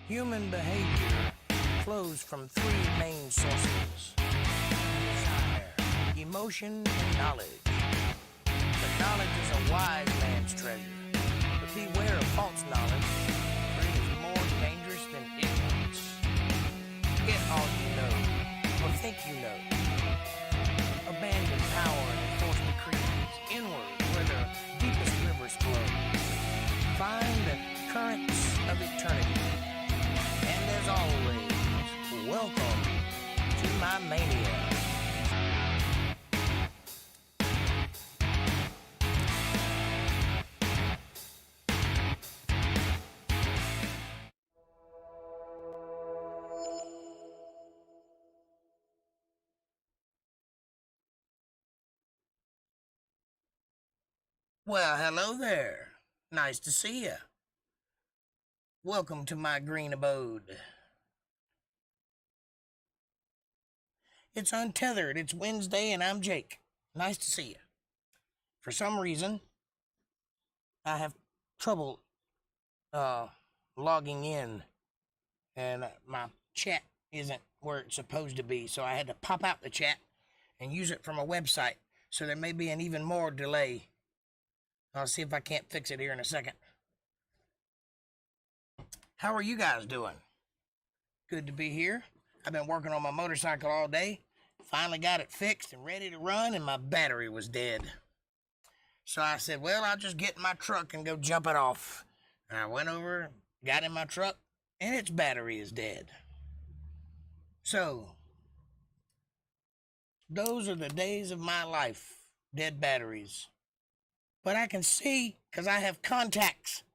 Human behavior flows from three main sources: desire, emotion, and knowledge. But knowledge is a wise man's treasure. But beware of false knowledge, for it is more dangerous than ignorance. Forget all you know, or think you know. Abandon power and enforce decrees inward where the deepest rivers flow. Find the currents of eternity. And as always, welcome to my mania. Well, hello there. Nice to see you. Welcome to my green abode. It's Untethered. It's Wednesday, and I'm Jake. Nice to see you. For some reason, I have trouble logging in, and my chat isn't where it's supposed to be, so I had to pop out the chat and use it from a website, so there may be an even more delay. I'll see if I can't fix it here in a second. How are you guys doing? Good to be here. I've been working on my motorcycle all day. Finally got it fixed and ready to run, and my battery was dead. So I said, well, I'll just get in my truck and go jump it off. And I went over, got in my truck, and its battery is dead. So, those are the days of my life, dead batteries. But I can see because I have contacts.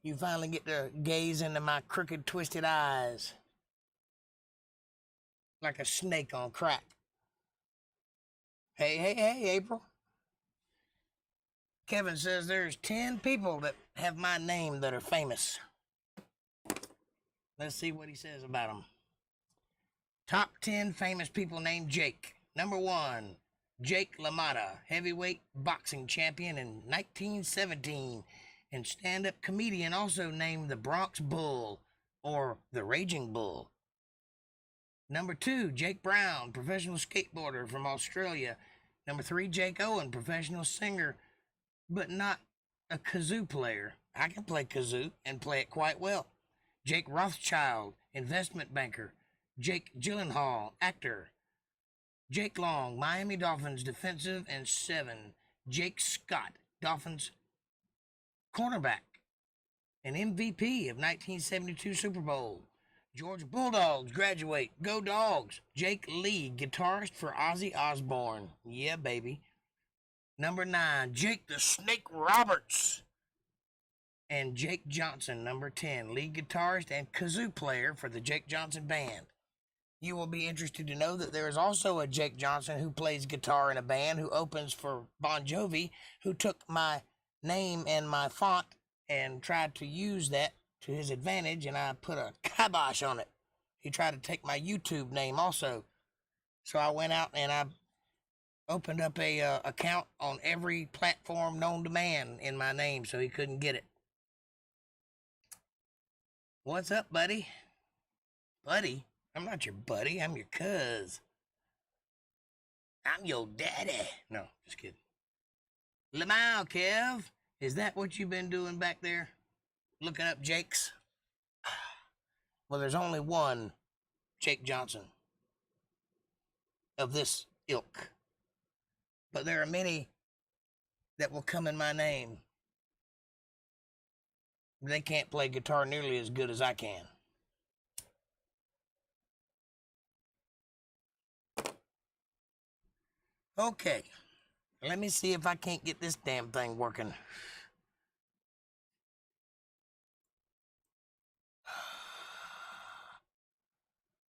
You finally get to gaze into my crooked, twisted eyes like a snake on crack. Hey, April. Kevin says there's 10 people that have my name that are famous. Let's see what he says about them. Top 10 famous people named Jake. Number 1, Jake LaMotta, heavyweight boxing champion in 1917, and stand-up comedian also named the Bronx Bull or the Raging Bull. Number 2, Jake Brown, professional skateboarder from Australia. Number 3, Jake Owen, professional singer, but not a kazoo player. I can play kazoo and play it quite well. Jake Rothschild, investment banker. Jake Gyllenhaal, actor. Jake Long, Miami Dolphins defensive and 7. Jake Scott, Dolphins cornerback, an MVP of 1972 Super Bowl. Georgia Bulldogs graduate, go Dogs. Jake Lee, guitarist for Ozzy Osbourne. Yeah, baby. Number 9, Jake the Snake Roberts. And Jake Johnson, number 10, lead guitarist and kazoo player for the Jake Johnson Band. You will be interested to know that there is also a Jake Johnson who plays guitar in a band who opens for Bon Jovi, who took my name and my font and tried to use that to his advantage, and I put a kibosh on it. He tried to take my YouTube name also. So I went out and I opened up a account on every platform known to man in my name so he couldn't get it. What's up, buddy? Buddy? I'm not your buddy, I'm your cuz. I'm your daddy. No, just kidding. Lamau, Kev, is that what you've been doing back there? Looking up Jakes? Well, there's only one Jake Johnson of this ilk. But there are many that will come in my name. They can't play guitar nearly as good as I can. Okay, let me see if I can't get this damn thing working.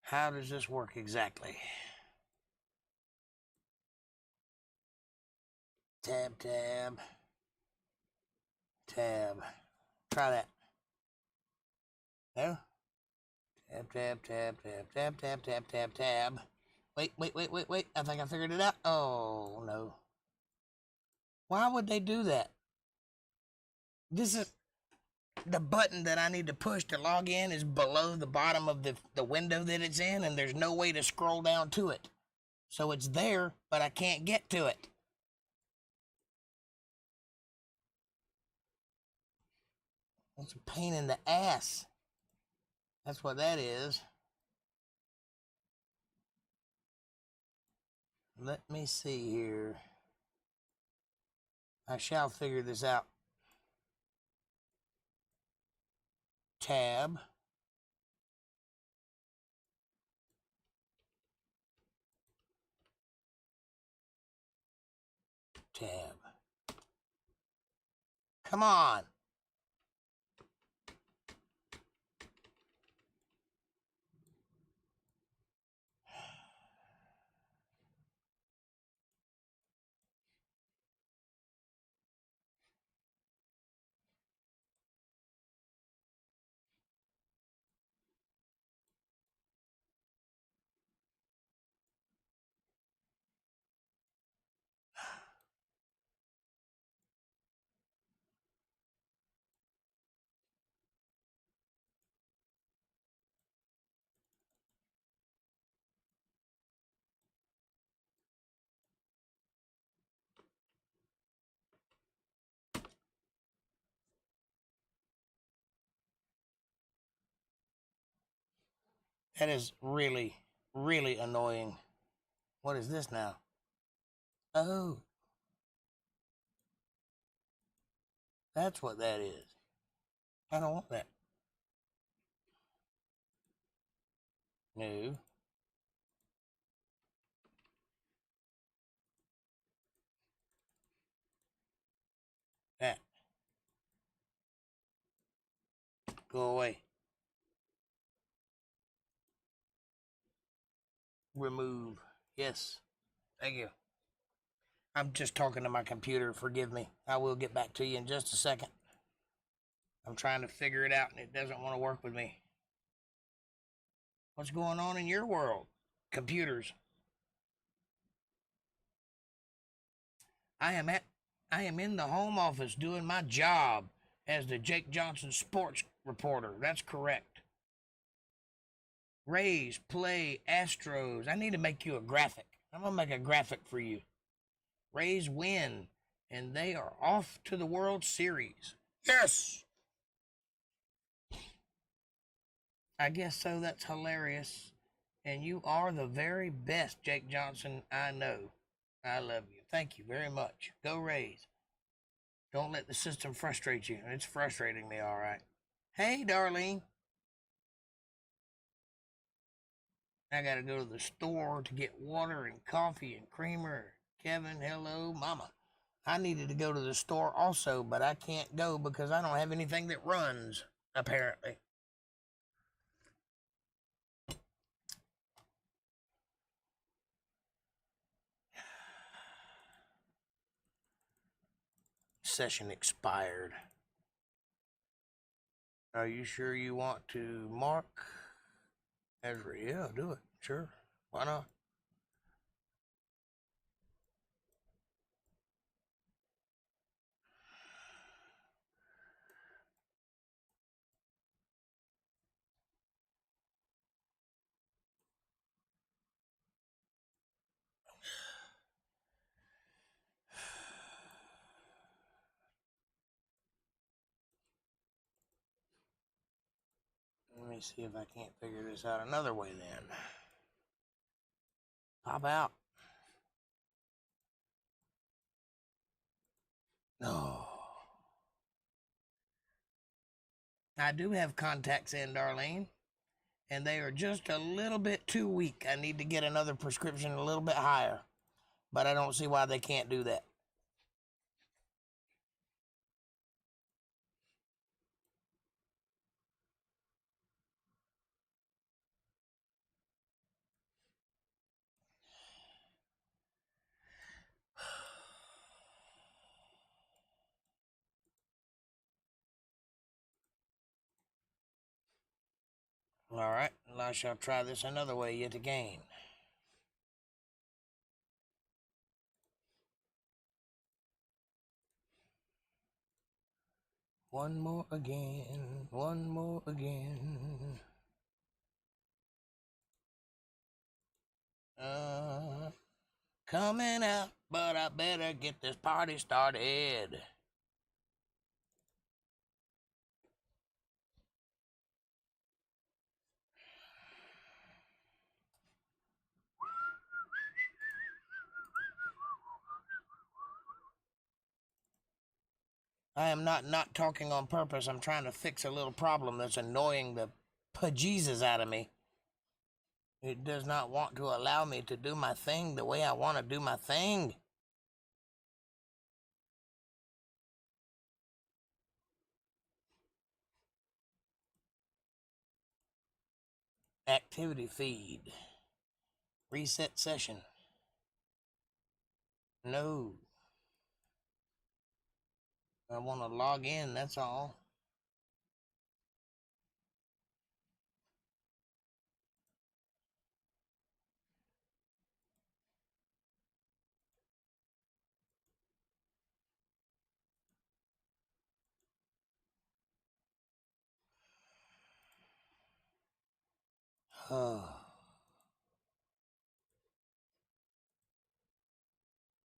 How does this work exactly? Tab. Try that. No? Tab. Wait. I think I figured it out. Oh, no. Why would they do that? This is the button that I need to push to log in is below the bottom of the window that it's in, and there's no way to scroll down to it. So it's there, but I can't get to it. It's a pain in the ass. That's what that is. Let me see here. I shall figure this out. Tab. Tab. Come on. That is really, really annoying. What is this now? Oh. That's what that is. I don't want that. No. That. Go away. Remove. Yes. Thank you. I'm just talking to my computer. Forgive me. I will get back to you in just a second. I'm trying to figure it out, and it doesn't want to work with me. What's going on in your world? Computers. I am in the home office doing my job as the Jake Johnson sports reporter. That's correct. Rays play Astros. I need to make you a graphic. I'm going to make a graphic for you. Rays win, and they are off to the World Series. Yes! I guess so. That's hilarious. And you are the very best, Jake Johnson, I know. I love you. Thank you very much. Go Rays. Don't let the system frustrate you. It's frustrating me, all right. Hey, Darlene. I got to go to the store to get water and coffee and creamer. Kevin, hello, mama. I needed to go to the store also, but I can't go because I don't have anything that runs, apparently. Session expired. Are you sure you want to mark? Ezra, yeah, do it. Sure. Why not? Let me see if I can't figure this out another way then. Pop out. No. I do have contacts in, Darlene, and they are just a little bit too weak. I need to get another prescription a little bit higher, but I don't see why they can't do that. All right, well, I shall try this another way yet again. One more again, one more again. Coming out, but I better get this party started. I am not talking on purpose. I'm trying to fix a little problem that's annoying the bejesus out of me. It does not want to allow me to do my thing the way I want to do my thing. Activity feed. Reset session. No. I want to log in, that's all.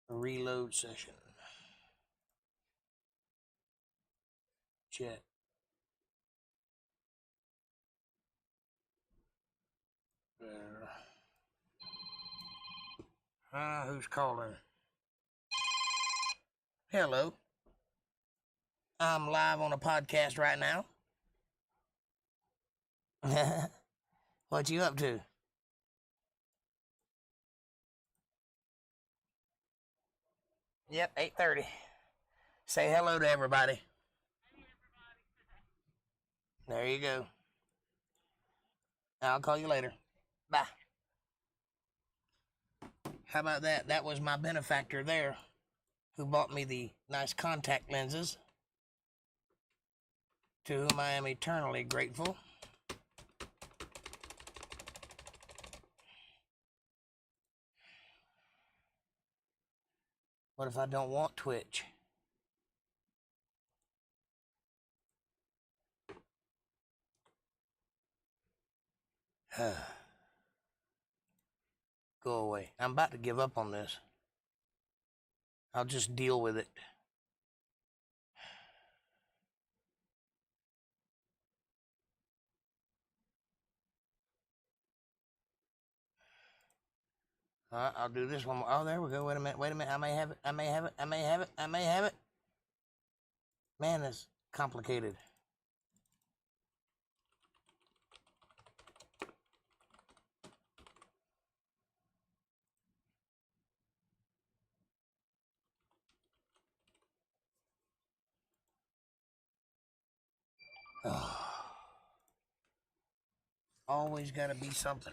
Reload session. Check. There. Who's calling? Hello. I'm live on a podcast right now. What you up to? Yep, 8:30. Say hello to everybody. There you go. I'll call you later. Bye. How about that? That was my benefactor there who bought me the nice contact lenses, to whom I am eternally grateful. What if I don't want Twitch? Go away. I'm about to give up on this. I'll just deal with it. I'll do this one more. Oh, there we go. Wait a minute. I may have it. Man, that's complicated. Always gotta be something.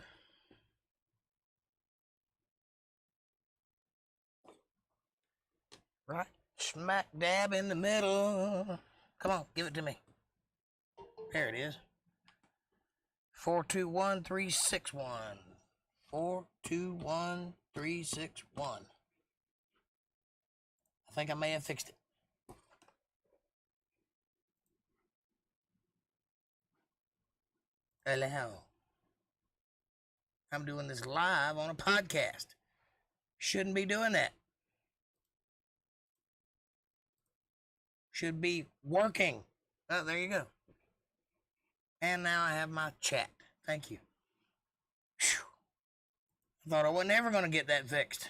Right smack dab in the middle. Come on, give it to me. There it is. 421361. 421361. I think I may have fixed it. Hello. I'm doing this live on a podcast. Shouldn't be doing that. Should be working. Oh, there you go. And now I have my chat. Thank you. Whew. I thought I wasn't ever going to get that fixed.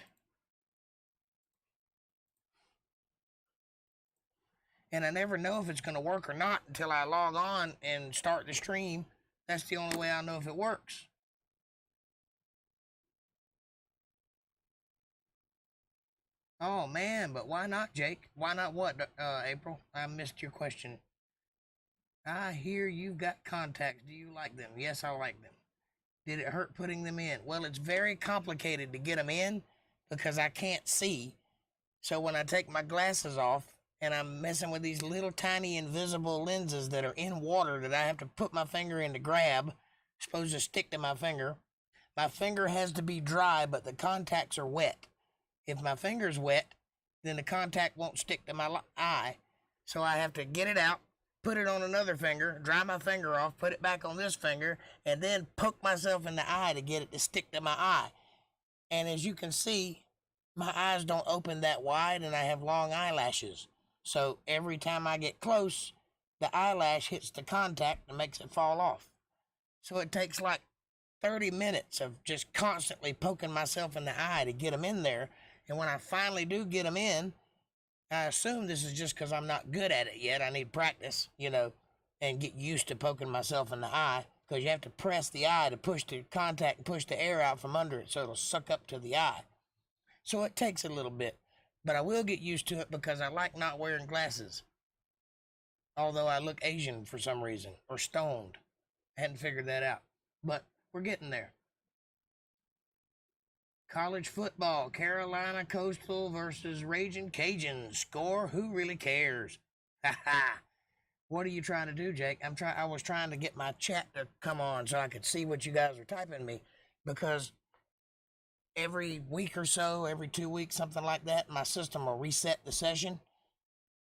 And I never know if it's going to work or not until I log on and start the stream. That's the only way I know if it works. Oh, man, but why not, Jake? Why not what, April? I missed your question. I hear you've got contacts. Do you like them? Yes, I like them. Did it hurt putting them in? Well, it's very complicated to get them in because I can't see. So when I take my glasses off and I'm messing with these little tiny invisible lenses that are in water that I have to put my finger in to grab, supposed to stick to my finger has to be dry, but the contacts are wet. If my finger's wet, then the contact won't stick to my eye. So I have to get it out, put it on another finger, dry my finger off, put it back on this finger, and then poke myself in the eye to get it to stick to my eye. And as you can see, my eyes don't open that wide and I have long eyelashes. So every time I get close, the eyelash hits the contact and makes it fall off. So it takes like 30 minutes of just constantly poking myself in the eye to get them in there. And when I finally do get them in, I assume this is just because I'm not good at it yet. I need practice, and get used to poking myself in the eye, because you have to press the eye to push the contact and push the air out from under it so it'll suck up to the eye. So it takes a little bit, but I will get used to it because I like not wearing glasses. Although I look Asian for some reason, or stoned. I hadn't figured that out, but we're getting there. College football, Carolina Coastal versus Raging Cajuns. Score, who really cares? Ha ha. What are you trying to do, Jake? I was trying to get my chat to come on so I could see what you guys are typing me, because every week or so, every 2 weeks, something like that, my system will reset the session.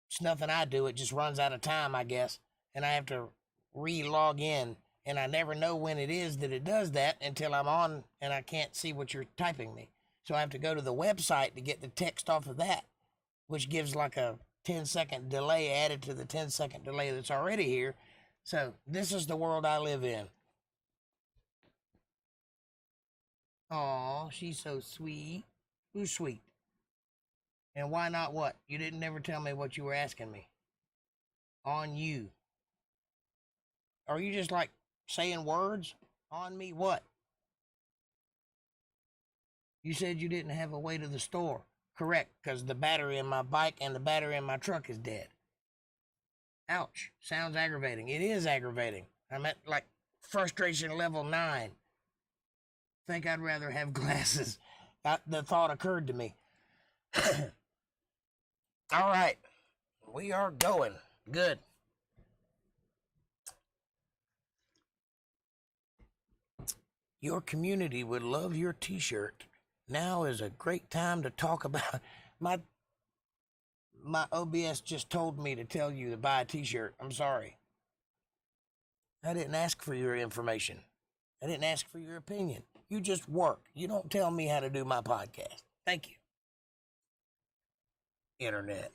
It's nothing I do. It just runs out of time, I guess, and I have to re-log in. And I never know when it is that it does that until I'm on and I can't see what you're typing me. So I have to go to the website to get the text off of that, which gives like a 10-second delay added to the 10-second delay that's already here. So this is the world I live in. Aw, she's so sweet. Who's sweet? And why not what? You didn't never tell me what you were asking me. On you. Are you just like saying words? On me what? You said you didn't have a way to the store. Correct, because the battery in my bike and the battery in my truck is dead. Ouch. Sounds aggravating. It is aggravating. I'm at like frustration level 9. Think I'd rather have glasses. The thought occurred to me. All right. We are going. Good. Your community would love your t-shirt. Now is a great time to talk about my OBS just told me to tell you to buy a t-shirt. I'm sorry. I didn't ask for your information. I didn't ask for your opinion. You just work. You don't tell me how to do my podcast. Thank you. Internet.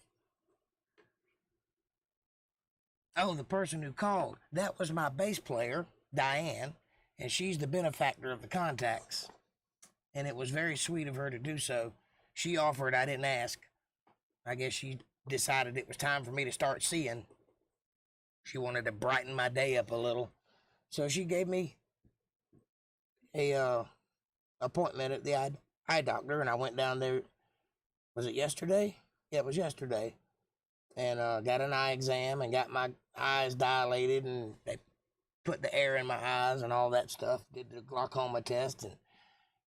Oh, the person who called. That was my bass player, Diane. And she's the benefactor of the contacts. And it was very sweet of her to do so. She offered, I didn't ask. I guess she decided it was time for me to start seeing. She wanted to brighten my day up a little. So she gave me a appointment at the eye doctor, and I went down there. Was it yesterday? Yeah, it was yesterday. And got an eye exam and got my eyes dilated, and they put the air in my eyes and all that stuff, did the glaucoma test, and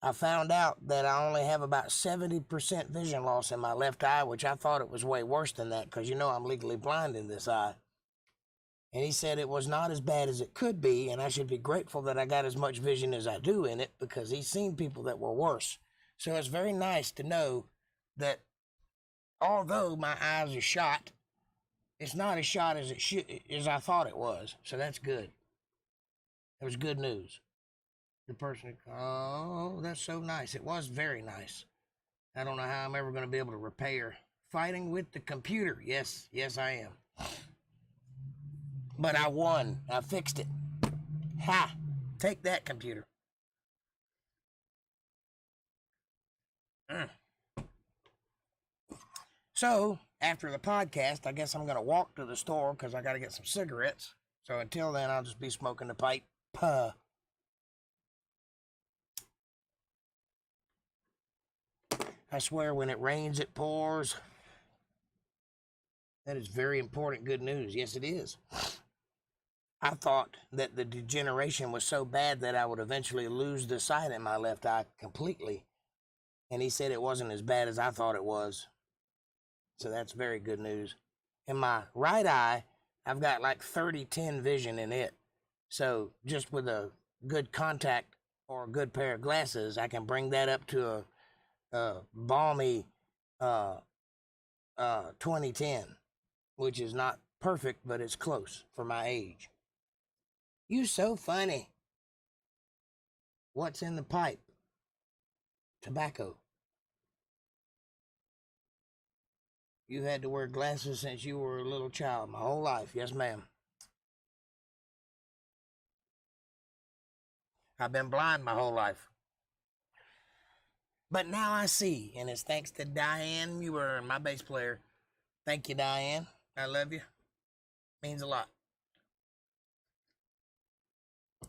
I found out that I only have about 70% vision loss in my left eye, which I thought it was way worse than that, because I'm legally blind in this eye. And he said it was not as bad as it could be, and I should be grateful that I got as much vision as I do in it, because he's seen people that were worse. So it's very nice to know that although my eyes are shot, it's not as shot as as I thought it was. So that's good. It was good news. The person, oh, that's so nice. It was very nice. I don't know how I'm ever going to be able to repair. Fighting with the computer. Yes, I am. But I won. I fixed it. Ha! Take that, computer. So, after the podcast, I guess I'm going to walk to the store because I got to get some cigarettes. So until then, I'll just be smoking the pipe. Puh. I swear when it rains, it pours. That is very important good news. Yes, it is. I thought that the degeneration was so bad that I would eventually lose the sight in my left eye completely. And he said it wasn't as bad as I thought it was. So that's very good news. In my right eye, I've got like 30/10 vision in it. So just with a good contact or a good pair of glasses, I can bring that up to a balmy 20/10, which is not perfect, but it's close for my age. You so funny. What's in the pipe? Tobacco. You had to wear glasses since you were a little child. My whole life. Yes, ma'am. I've been blind my whole life. But now I see, and it's thanks to Diane Muir, my bass player. Thank you, Diane. I love you. Means a lot.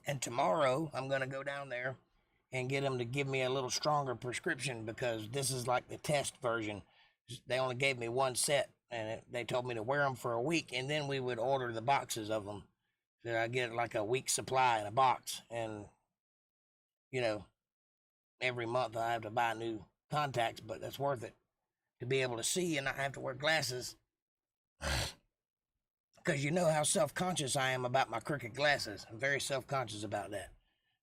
And tomorrow, I'm going to go down there and get them to give me a little stronger prescription, because this is like the test version. They only gave me one set, and they told me to wear them for a week, and then we would order the boxes of them. So I get like a week's supply in a box, and, you know, every month I have to buy new contacts, but that's worth it to be able to see and not have to wear glasses. Because you know how self-conscious I am about my crooked glasses. I'm very self-conscious about that.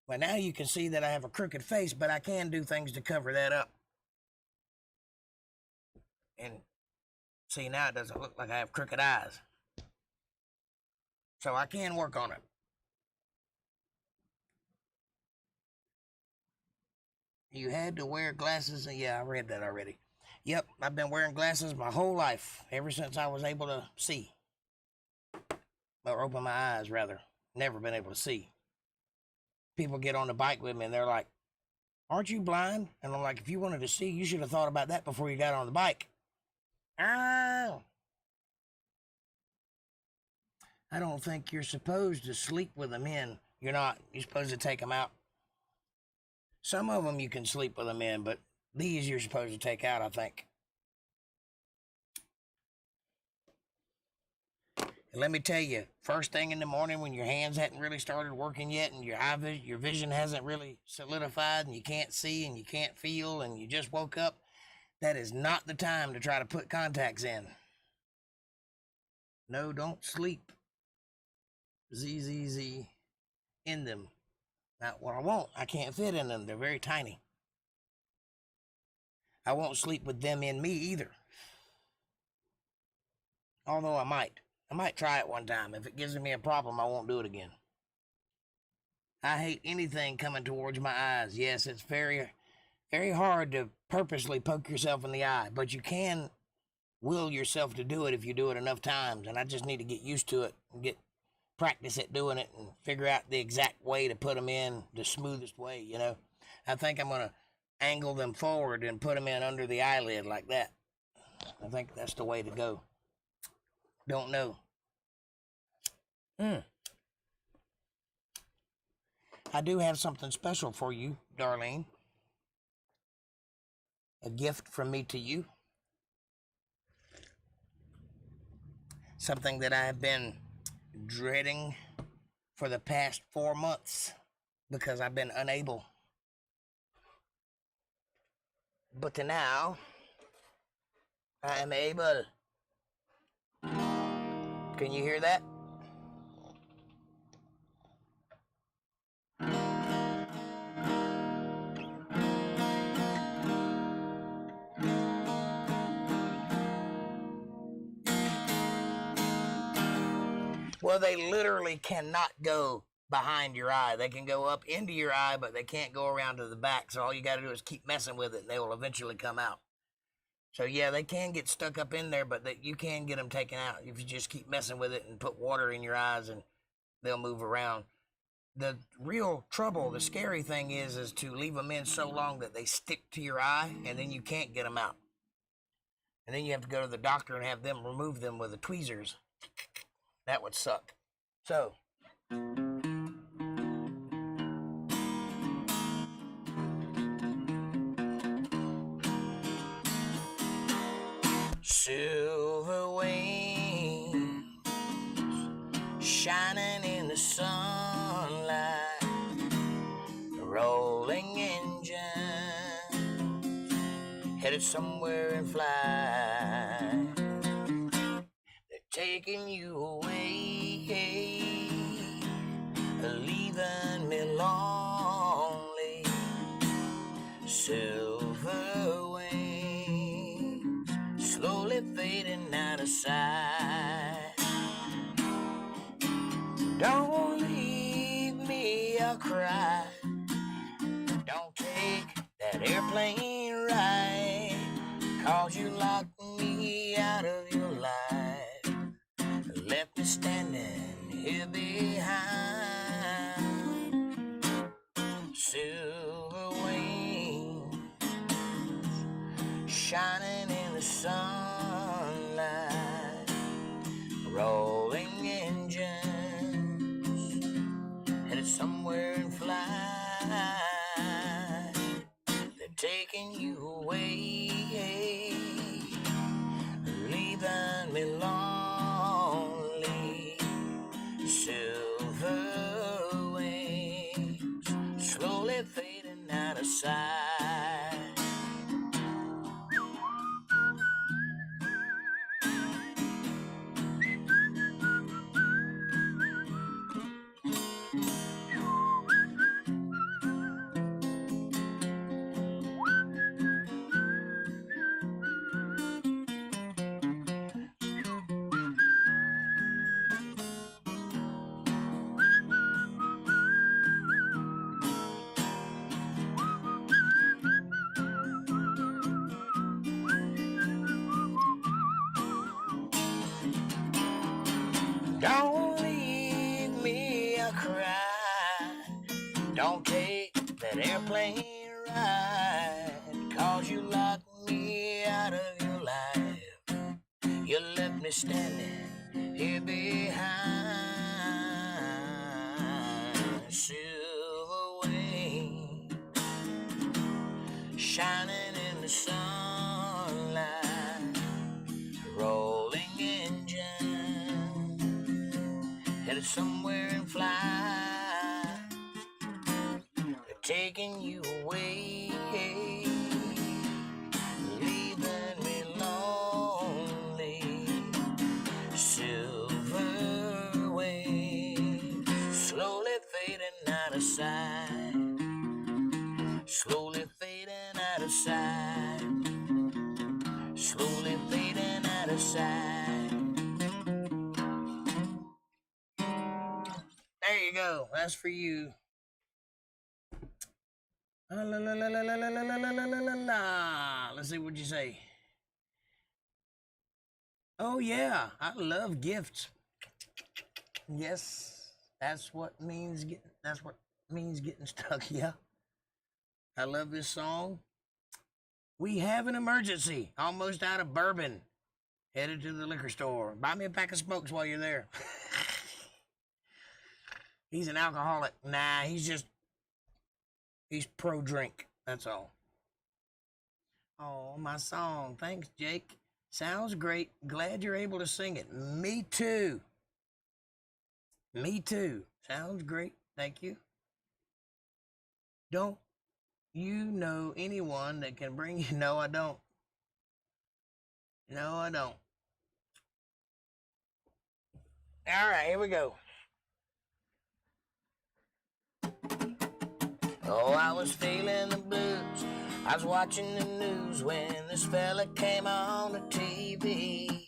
But now you can see that I have a crooked face, but I can do things to cover that up. And see, now it doesn't look like I have crooked eyes. So I can work on it. You had to wear glasses. Yeah, I read that already. Yep, I've been wearing glasses my whole life, ever since I was able to see. Or open my eyes, rather. Never been able to see. People get on the bike with me and they're like, aren't you blind? And I'm like, if you wanted to see, you should have thought about that before you got on the bike. Oh. I don't think you're supposed to sleep with them in. You're not. You're supposed to take them out. Some of them you can sleep with them in, but these you're supposed to take out, I think. And let me tell you, first thing in the morning when your hands hadn't really started working yet and your vision hasn't really solidified and you can't see and you can't feel and you just woke up, that is not the time to try to put contacts in. No, don't sleep. ZZZ in them. Not what I want. I can't fit in them. They're very tiny. I won't sleep with them in me either. Although I might. I might try it one time. If it gives me a problem, I won't do it again. I hate anything coming towards my eyes. Yes, it's very, very hard to purposely poke yourself in the eye, but you can will yourself to do it if you do it enough times, and I just need to get used to it and get practice at doing it and figure out the exact way to put them in, the smoothest way, you know. I think I'm going to angle them forward and put them in under the eyelid like that. I think that's the way to go. Don't know. I do have something special for you, Darlene. A gift from me to you. Something that I have been dreading for the past 4 months because I've been unable. But now, I am able. Can you hear that? Well, they literally cannot go behind your eye. They can go up into your eye, but they can't go around to the back. So all you got to do is keep messing with it, and they will eventually come out. So, yeah, they can get stuck up in there, but you can get them taken out if you just keep messing with it and put water in your eyes, and they'll move around. The real trouble, the scary thing is to leave them in so long that they stick to your eye, and then you can't get them out. And then you have to go to the doctor and have them remove them with the tweezers. That would suck. So, silver wings shining in the sunlight, rolling engine headed somewhere in flight. Taking you away, leaving me lonely. Silver wings slowly fading out of sight. that airplane ride, 'cause you locked me out of your life, left me standing here behind. Silver wings shining in the sunlight, rolling engines headed somewhere in flight. They're taking you away, leaving me lonely. Silver wings slowly fading out of sight. Don't leave me a cry. Don't take that airplane ride, 'cause you locked me out of your life. You left me standing here behind. Silver wings shining in the sunlight, rolling engine headed somewhere in flight. They're taking you away, leaving me lonely. Silver wings slowly fading out of sight, slowly fading out of sight, slowly fading out of sight. There you go. That's for you. La, la, la, la, la, la, la, la, la, la, la, la. Let's see what you say. Oh yeah, I love gifts. Yes, that's what means getting stuck. Yeah, I love this song. We have an emergency. Almost out of bourbon. Headed to the liquor store. Buy me a pack of smokes while you're there. He's an alcoholic. Nah, he's pro-drink. That's all. Oh, my song. Thanks, Jake. Sounds great. Glad you're able to sing it. Me too. Me too. Sounds great. Thank you. Don't you know anyone that can bring you? No, I don't. No, I don't. All right, here we go. Oh, I was feeling the blues. I was watching the news when this fella came on the TV. He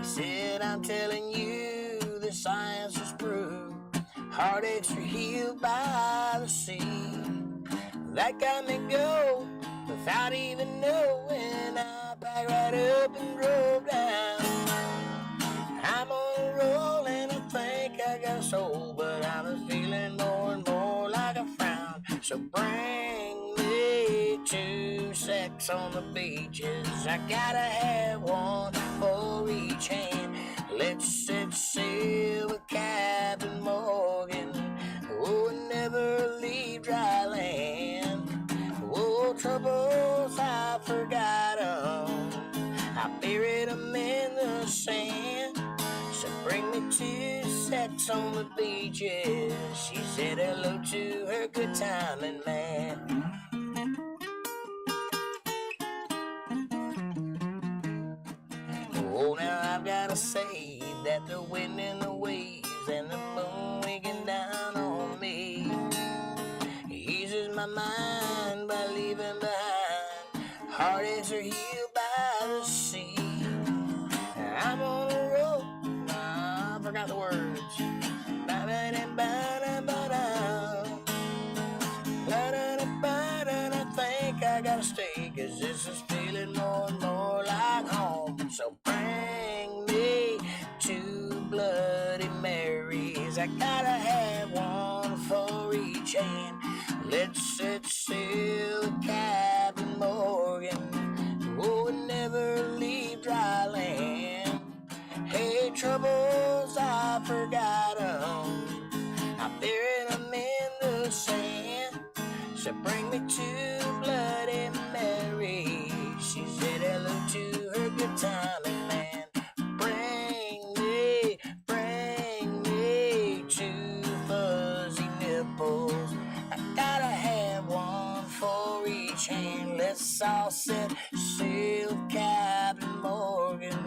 said, I'm telling you, the science is proved. Heartaches are healed by the sea. That got me going without even knowing. I backed right up and drove down. I'm on a roll and I think I got a soul, but I'm feeling more and more like a frown. So bring me 2 sex on the beaches. I gotta have one for each hand. Let's set sail with Captain Morgan. Oh, and never leave dry land. Oh, troubles I forgot 'em. I buried 'em in the sand. So bring me 2 sex on the beaches. She said hello to her good timing man. Oh, now I've gotta say that the wind and the waves and the moon winking down on me eases my mind by leaving behind heartaches are healed by the sea. I'm on a roll. I forgot the words. I think I I gotta stay, 'cause this is feeling more and more like home. So bring me 2 Bloody Marys. I gotta have one for each hand. Let's set sail with Captain Morgan. Oh, and never leave dry land. Hey, troubles, I forgot 'em. I buried 'em in the sand. So bring me 2 Bloody Marys. She said hello to her good timing man. Bring me 2 fuzzy nipples. I gotta have one for each hand. Let's all set sail with Captain Morgan.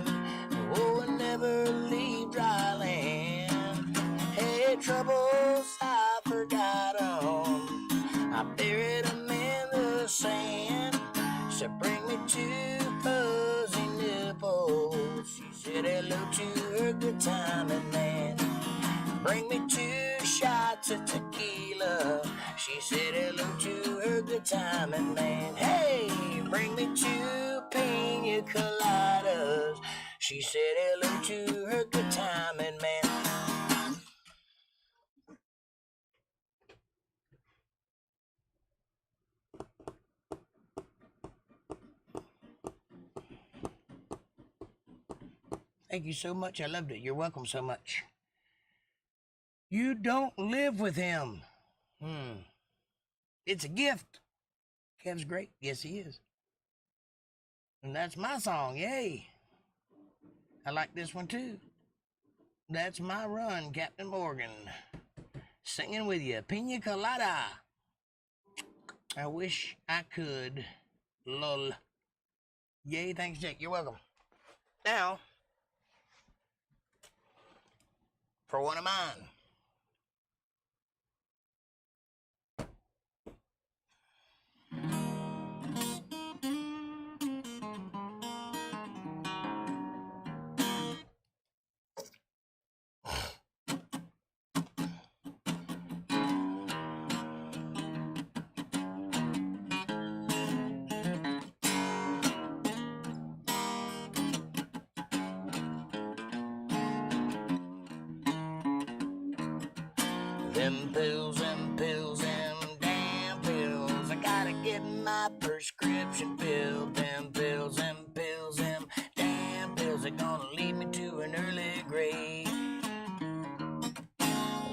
Oh, and never leave dry land. Hey, troubles, I forgot 'em. I buried 'em in the sand. So bring me 2 fuzzy nipples. She said hello to her good timing man. Bring me 2 shots of tequila. She said hello to her good timing man. Hey, bring me 2 pina coladas. She said hello to her good timing man. Thank you so much. I loved it. You're welcome so much. You don't live with him. It's a gift. Kev's great. Yes, he is. And that's my song. Yay. I like this one too. That's my run, Captain Morgan. Singing with you. Pina colada. I wish I could. Lol. Yay, thanks, Jake. You're welcome. Now, for one of mine. Them pills, them damn pills. I gotta get my prescription filled. Them pills, them damn pills are gonna lead me to an early grave.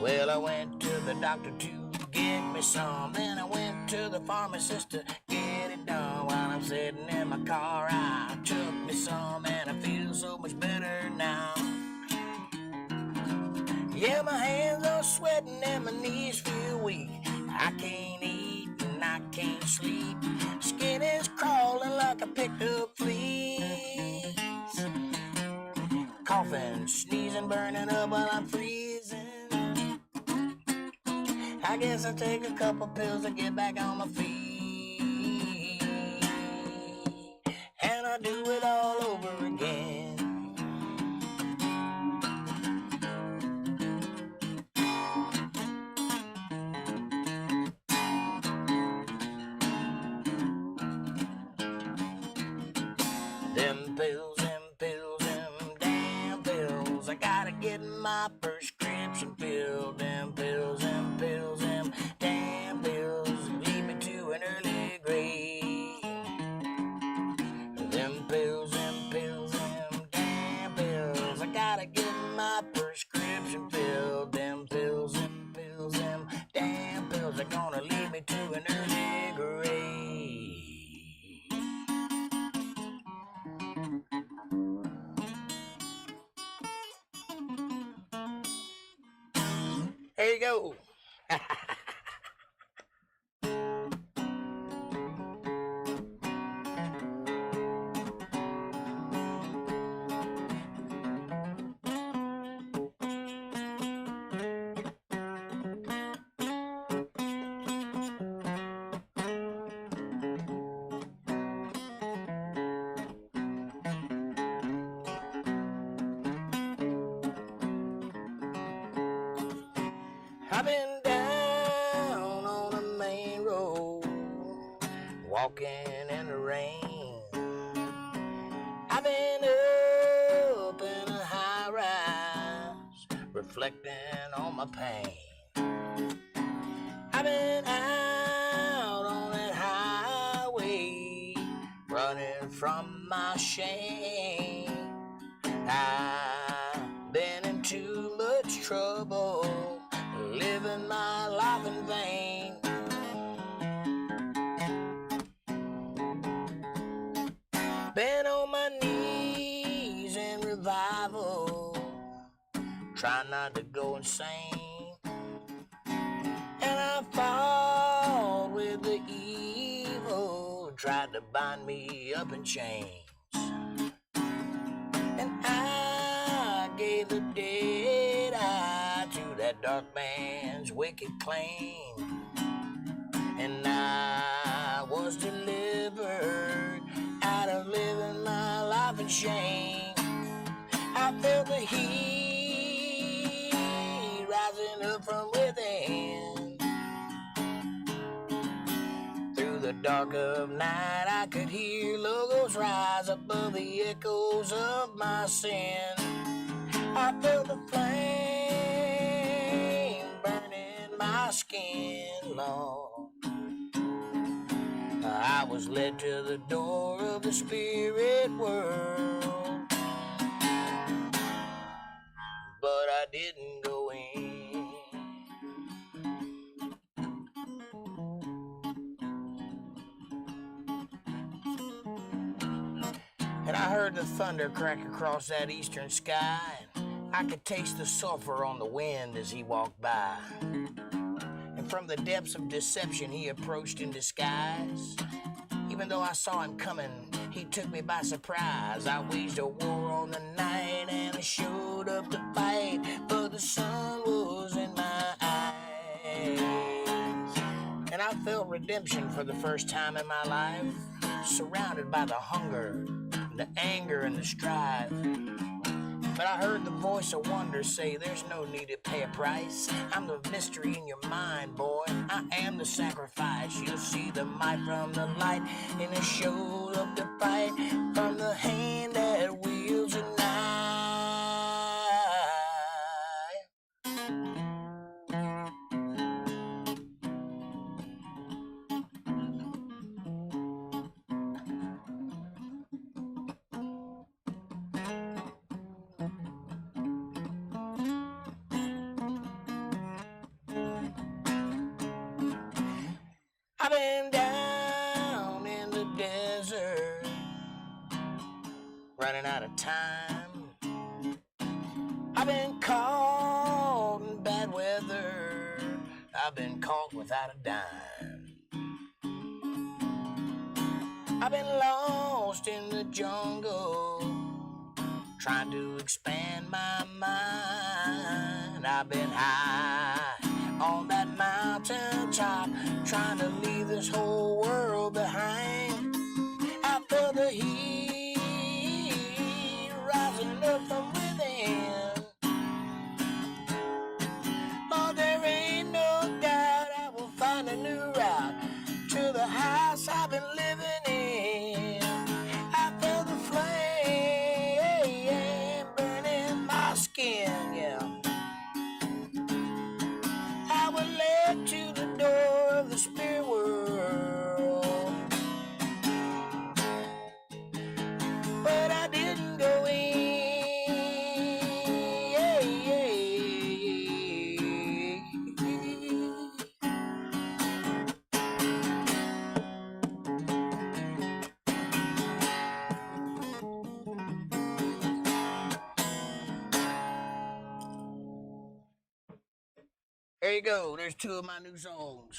Well, I went to the doctor to get me some. Then I went to the pharmacist to get it done. While I'm sitting in my car, I took me some, and I feel so much better now. Yeah, my hands are sweating and my knees feel weak. I can't eat and I can't sleep. Skin is crawling like I picked up fleas. Coughing, sneezing, burning up while I'm freezing. I guess I'll take a couple pills to get back on my feet. And I'll do it all over again. Them pills, them damn pills. I gotta get my prescription filled. Them pills, them damn pills lead me to an early grave. Them pills, them damn pills. I gotta get my prescription filled. Them pills, them damn pills are gonna lead me to an early grave. There you go. I've been down on the main road, walking in the rain. I've been up in a high rise, reflecting on my pain. I've been out on that highway, running from my shame. I've been in too much trouble, living my life in vain. Been on my knees in revival, trying not to go insane. And I fought with the evil, tried to bind me up in chains. And I gave the dead eye to that dark man's wicked claim. And I was delivered out of living my life in shame. I felt the heat rising up from within. Through the dark of night, I could hear logos rise above the echoes of my sin. I felt the flame burning my skin, Lord. I was led to the door of the spirit world, but I didn't go in. And I heard the thunder crack across that eastern sky, and I could taste the sulfur on the wind as he walked by. And from the depths of deception he approached in disguise. Even though I saw him coming, he took me by surprise. I waged a war on the night and I showed up to fight, but the sun was in my eyes. And I felt redemption for the first time in my life, surrounded by the hunger, the anger, and the strife. But I heard the voice of wonder say, there's no need to pay a price. I'm the mystery in your mind, boy. I am the sacrifice. You'll see the might from the light, and it showed up to fight from the hand that wields a knife. I've been down in the desert, running out of time. I've been caught in bad weather, I've been caught without a dime. I've been lost in the jungle, trying to expand my mind. I've been high on that mountain top, trying to leave this whole world behind. I feel the heat rising up from within. Oh, there ain't no doubt I will find a new route to the house I've been living in. I feel the flame burning my skin, yeah. I was led to the door of the spirit world, but I didn't go in. There you go. There's two of my new songs.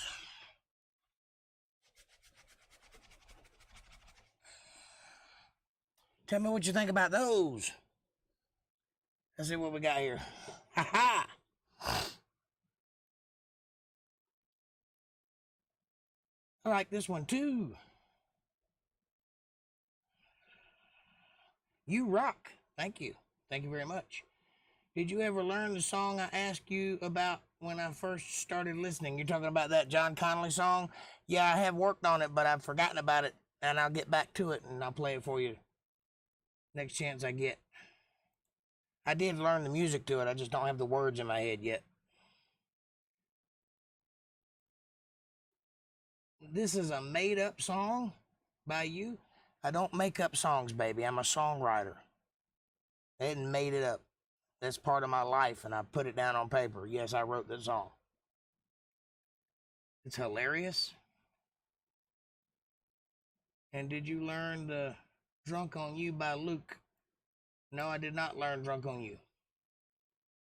Tell me what you think about those. Let's see what we got here. Ha ha! I like this one too. You rock. Thank you. Thank you very much. Did you ever learn the song I asked you about when I first started listening. You're talking about that John Connolly song? Yeah, I have worked on it, but I've forgotten about it, and I'll get back to it, and I'll play it for you next chance I get. I did learn the music to it, I just don't have the words in my head yet. This is a made-up song by you. I don't make up songs, baby. I'm a songwriter. I hadn't made it up. That's part of my life, and I put it down on paper. Yes, I wrote this song. It's hilarious. And did you learn the Drunk on You by Luke? No, I did not learn Drunk on You.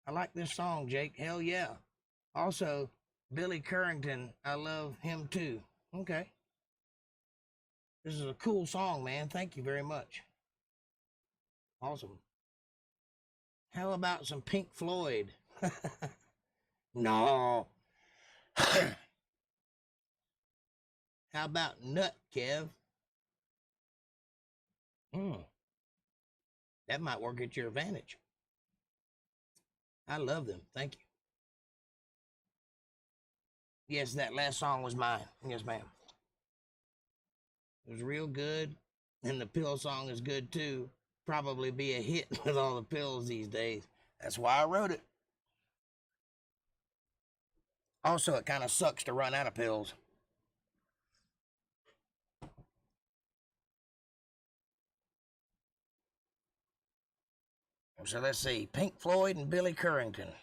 I like this song, Jake. Hell yeah. Also, Billy Currington, I love him too. Okay. This is a cool song, man. Thank you very much. Awesome. How about some Pink Floyd? No. How about Nut, Kev? That might work at your advantage. I love them. Thank you. Yes, that last song was mine. Yes, ma'am. It was real good. And the pill song is good too. Probably be a hit with all the pills these days. That's why I wrote it. Also, it kind of sucks to run out of pills. So let's see. Pink Floyd and Billy Currington.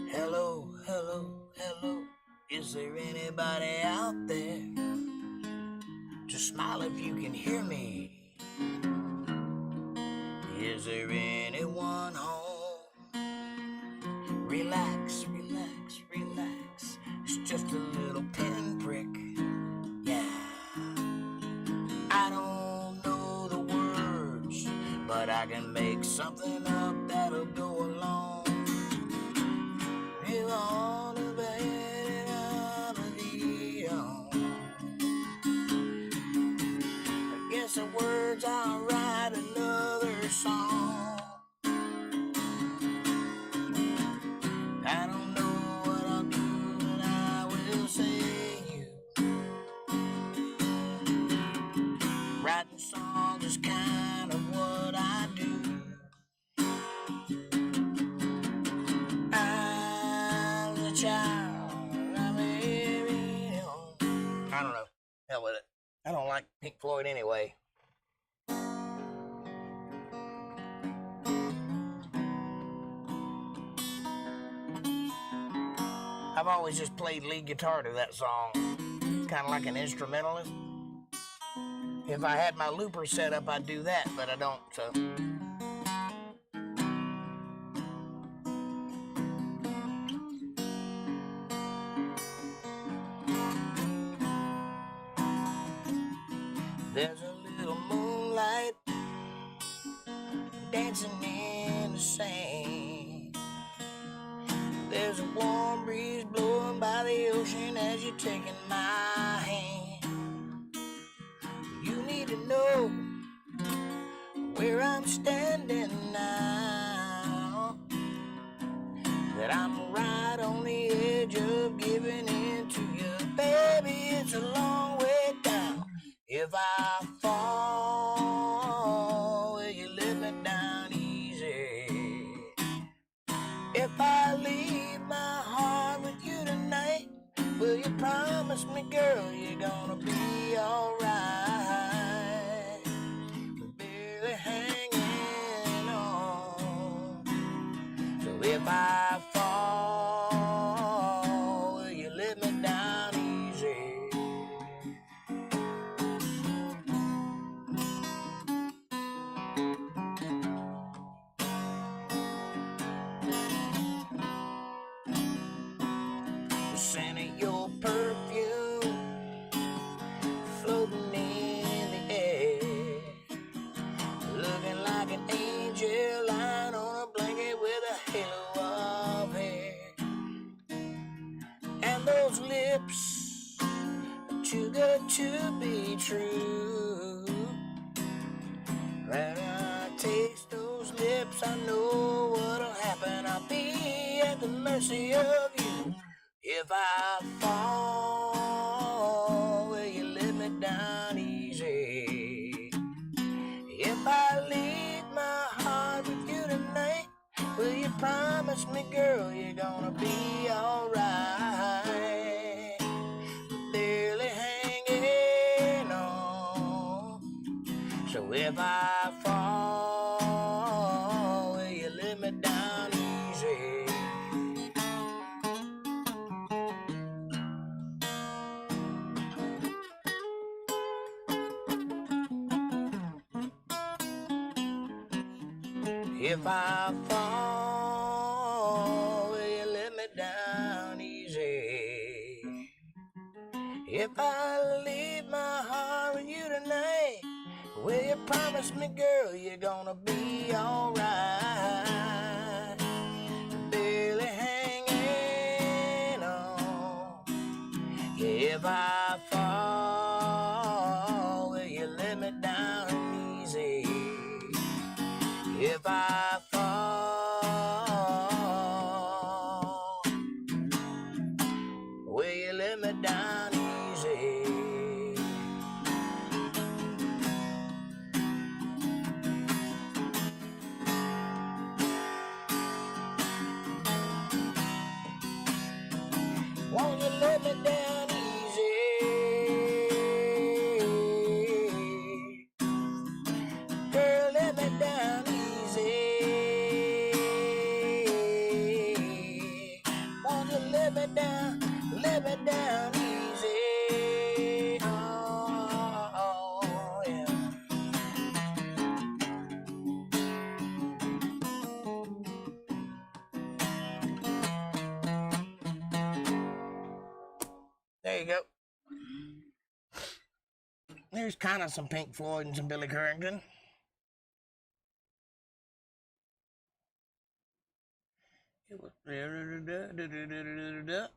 Hello, hello, hello. Is there anybody out there? Just smile if you can hear me. Is there anyone home? Relax, relax, relax. It's just a little pinprick. Yeah. I don't know the words, but I can make something up that'll go along. You want to bet I'm a Leo. I guess the words I'll write another song. I don't know what I'll do, but I will say you. Writing songs is kind of what I do. I don't know. Hell with it. I don't like Pink Floyd anyway. I've always just played lead guitar to that song. It's kind of like an instrumentalist. If I had my looper set up, I'd do that, but I don't, so... There's a little moonlight dancing in the sand. There's a warm breeze blowing by the ocean as you're taking my hand. You need to know where I'm standing now, that I'm right on the edge of giving in to you. Baby, it's a long way down. If I fall, will you let me down easy? If I leave my heart with you tonight, will you promise me, girl, you're gonna be alright? Barely hanging on. So if I fall, will you let me down easy? perhaps I know what'll happen. I'll be at the mercy of you. If I fall, will you let me down easy? If I leave my heart with you tonight, will you promise me, girl, you're gonna be alright? Barely hanging on. So if I fall, will you let me down easy? If I fall, will you let me down easy? If I leave my heart with you tonight, will you promise me, girl, you're gonna be alright? Barely hanging on. If I fall, will you let me down easy? If I fall, will you let me down easy? Won't you let me down easy? Girl, let me down easy. Won't you let me down easy? Oh, yeah. There you go. There's kind of some Pink Floyd and some Billy Currington.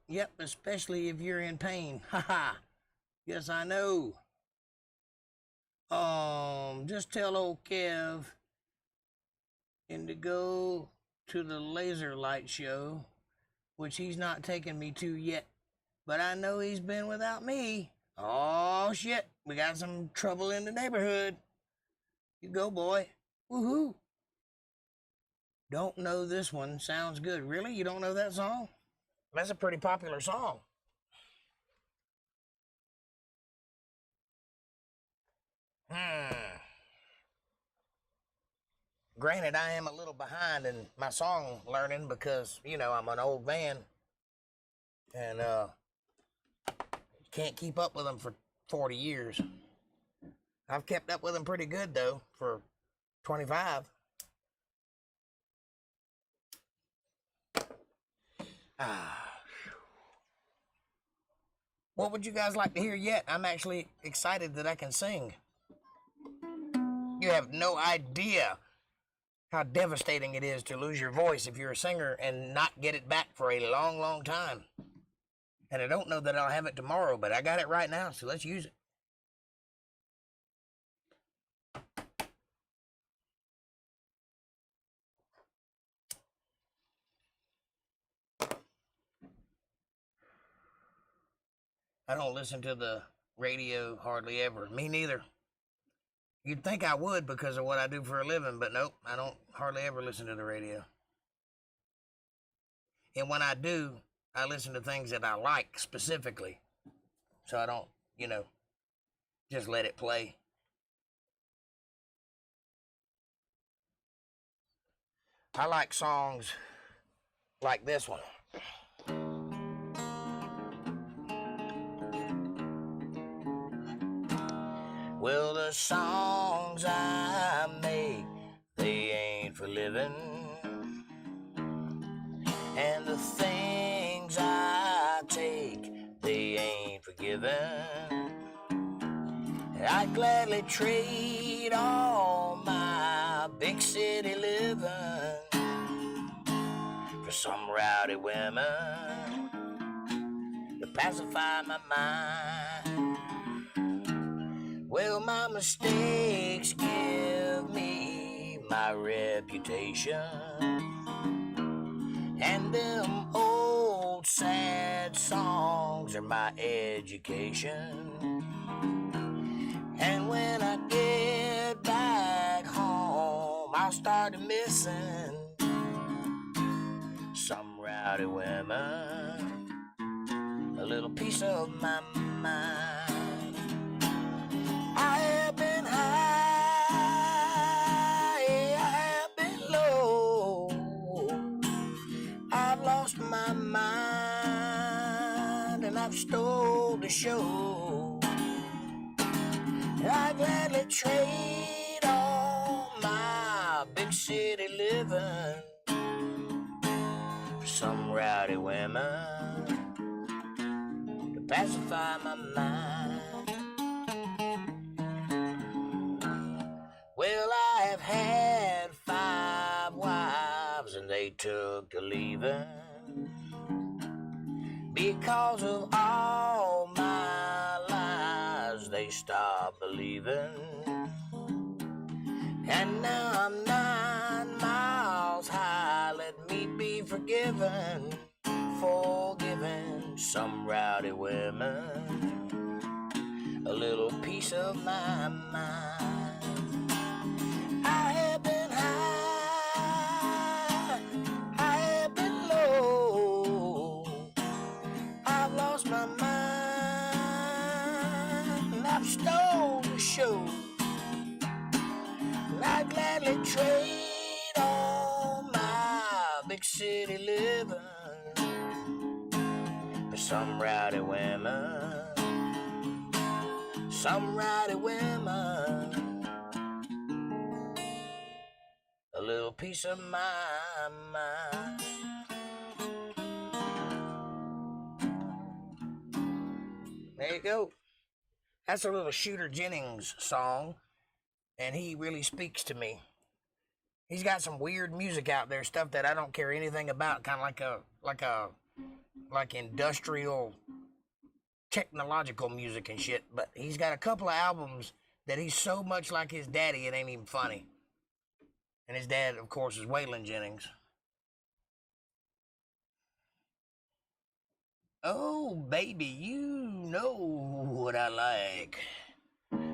Yep, especially if you're in pain. Haha. Yes, I know. Just tell old Kev to go to the laser light show, which he's not taking me to yet. But I know he's been without me. Oh, shit. We got some trouble in the neighborhood. You go, boy. Woohoo. Don't know this one. Sounds good. Really? You don't know that song? That's a pretty popular song. Granted, I am a little behind in my song learning because, you know, I'm an old man. And, can't keep up with them for 40 years. I've kept up with them pretty good, though, for 25. What would you guys like to hear yet? I'm actually excited that I can sing. You have no idea how devastating it is to lose your voice if you're a singer and not get it back for a long, long time. And I don't know that I'll have it tomorrow, but I got it right now, so let's use it. I don't listen to the radio hardly ever. Me neither. You'd think I would because of what I do for a living, but nope, I don't hardly ever listen to the radio. And when I do, I listen to things that I like specifically. So I don't, you know, just let it play. I like songs like this one. Well, the songs I make, they ain't for living. And the things I take, they ain't forgiven. I'd gladly trade all my big city living for some rowdy women to pacify my mind. Well, my mistakes give me my reputation. And them old sad songs are my education. And when I get back home, I'll start missing some rowdy women, a little piece of my mind. I have been high, I have been low, I've lost my mind and I've stole the show. I'd gladly trade all my big city living for some rowdy women to pacify my mind. Well, I have had 5 wives and they took to leaving because of all my lies they stopped believing. And now I'm 9 miles high, let me be forgiven for giving some rowdy women a little piece of my mind. I have been high, I have been low, I've lost my mind, I've stole the show. I'd gladly trade all my big city living for some rowdy women, some rowdy women, a little piece of my mind. There you go. That's a little Shooter Jennings song, and he really speaks to me. He's got some weird music out there, stuff that I don't care anything about, kind of like industrial, technological music and shit. But he's got a couple of albums that he's so much like his daddy, it ain't even funny. And his dad, of course, is Waylon Jennings. Oh, baby, you know what I like.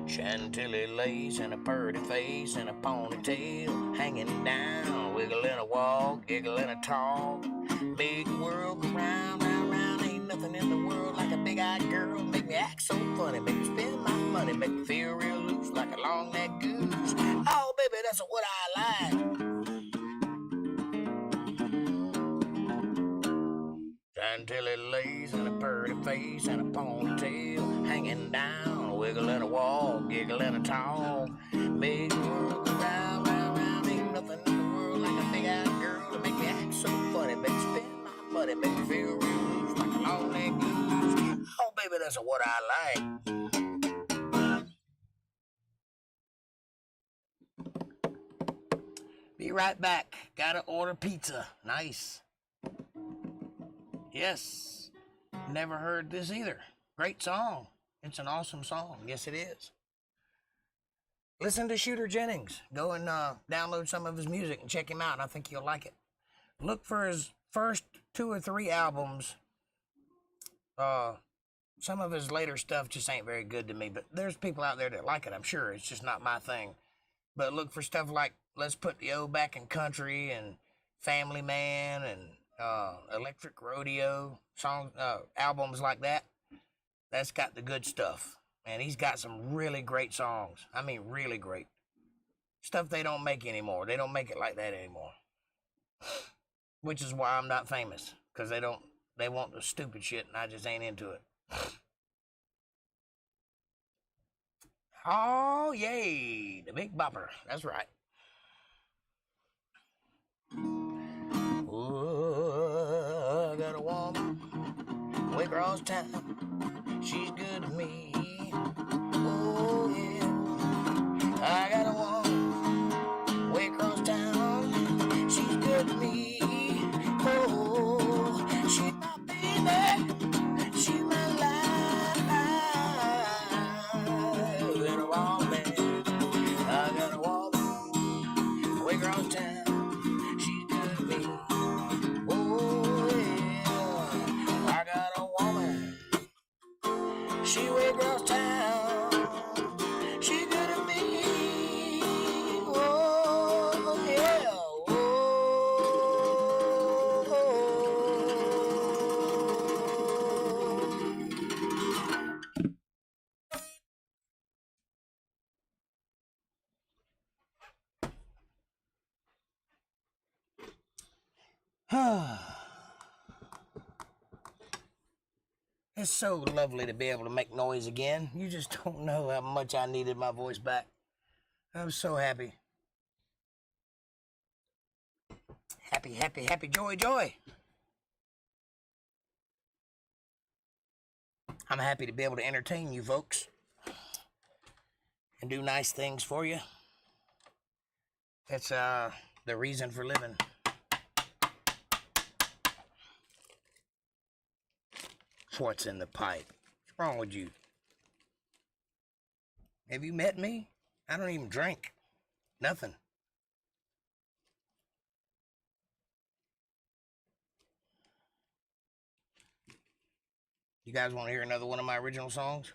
Chantilly lace and a purty face and a ponytail hanging down, wiggling a walk, giggling a talk. Big world go round, round, round. Ain't nothing in the world like a big-eyed girl. Make me act so funny, make me spend my money, make me feel real loose like a long-necked goose. Oh, baby, that's what I like. Chantilly lace and a purty face and a ponytail hanging down, wiggling a walk, giggling a talk. Big world go round, round, round. Ain't nothing in the world like a big-eyed girl to make me act so funny, make me spend my money, make me feel real loose like a long-necked goose. Oh, baby, that's what I like. Be right back. Gotta order pizza. Nice. Yes. Never heard this either. Great song. It's an awesome song. Yes, it is. Listen to Shooter Jennings. Go and download some of his music and check him out. I think you'll like it. Look for his first 2 or 3 albums. Some of his later stuff just ain't very good to me, but there's people out there that like it, I'm sure. It's just not my thing. But look for stuff like Let's Put the O Back in Country and Family Man and Electric Rodeo, albums like that. That's got the good stuff. And he's got some really great songs. I mean, really great. Stuff they don't make anymore. They don't make it like that anymore. Which is why I'm not famous. Because they want the stupid shit and I just ain't into it. Oh, yay. The Big Bopper. That's right. Ooh, I got a woman way across town. She's good to me. Oh, yeah. I got a woman way across town. She's good to me. Oh, she's my baby. She's my life. And a woman. I got a woman way It's so lovely to be able to make noise again. You just don't know how much I needed my voice back. I'm so happy. Happy, happy, happy, joy, joy. I'm happy to be able to entertain you folks and do nice things for you. It's the reason for living. What's in the pipe? What's wrong with you? Have you met me? I don't even drink. Nothing. You guys want to hear another one of my original songs?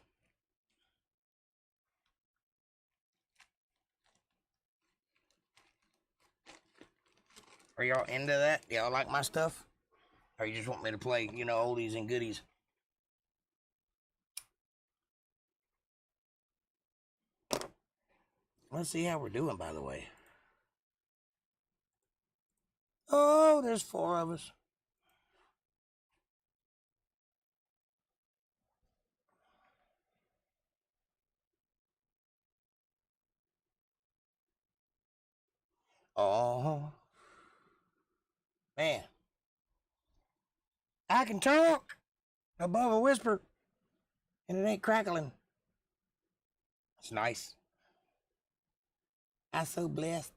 Are y'all into that? Y'all like my stuff? Or you just want me to play, you know, oldies and goodies? Let's see how we're doing, by the way. Oh, there's 4 of us. Oh, man. I can talk above a whisper, and it ain't crackling. It's nice. I'm so blessed.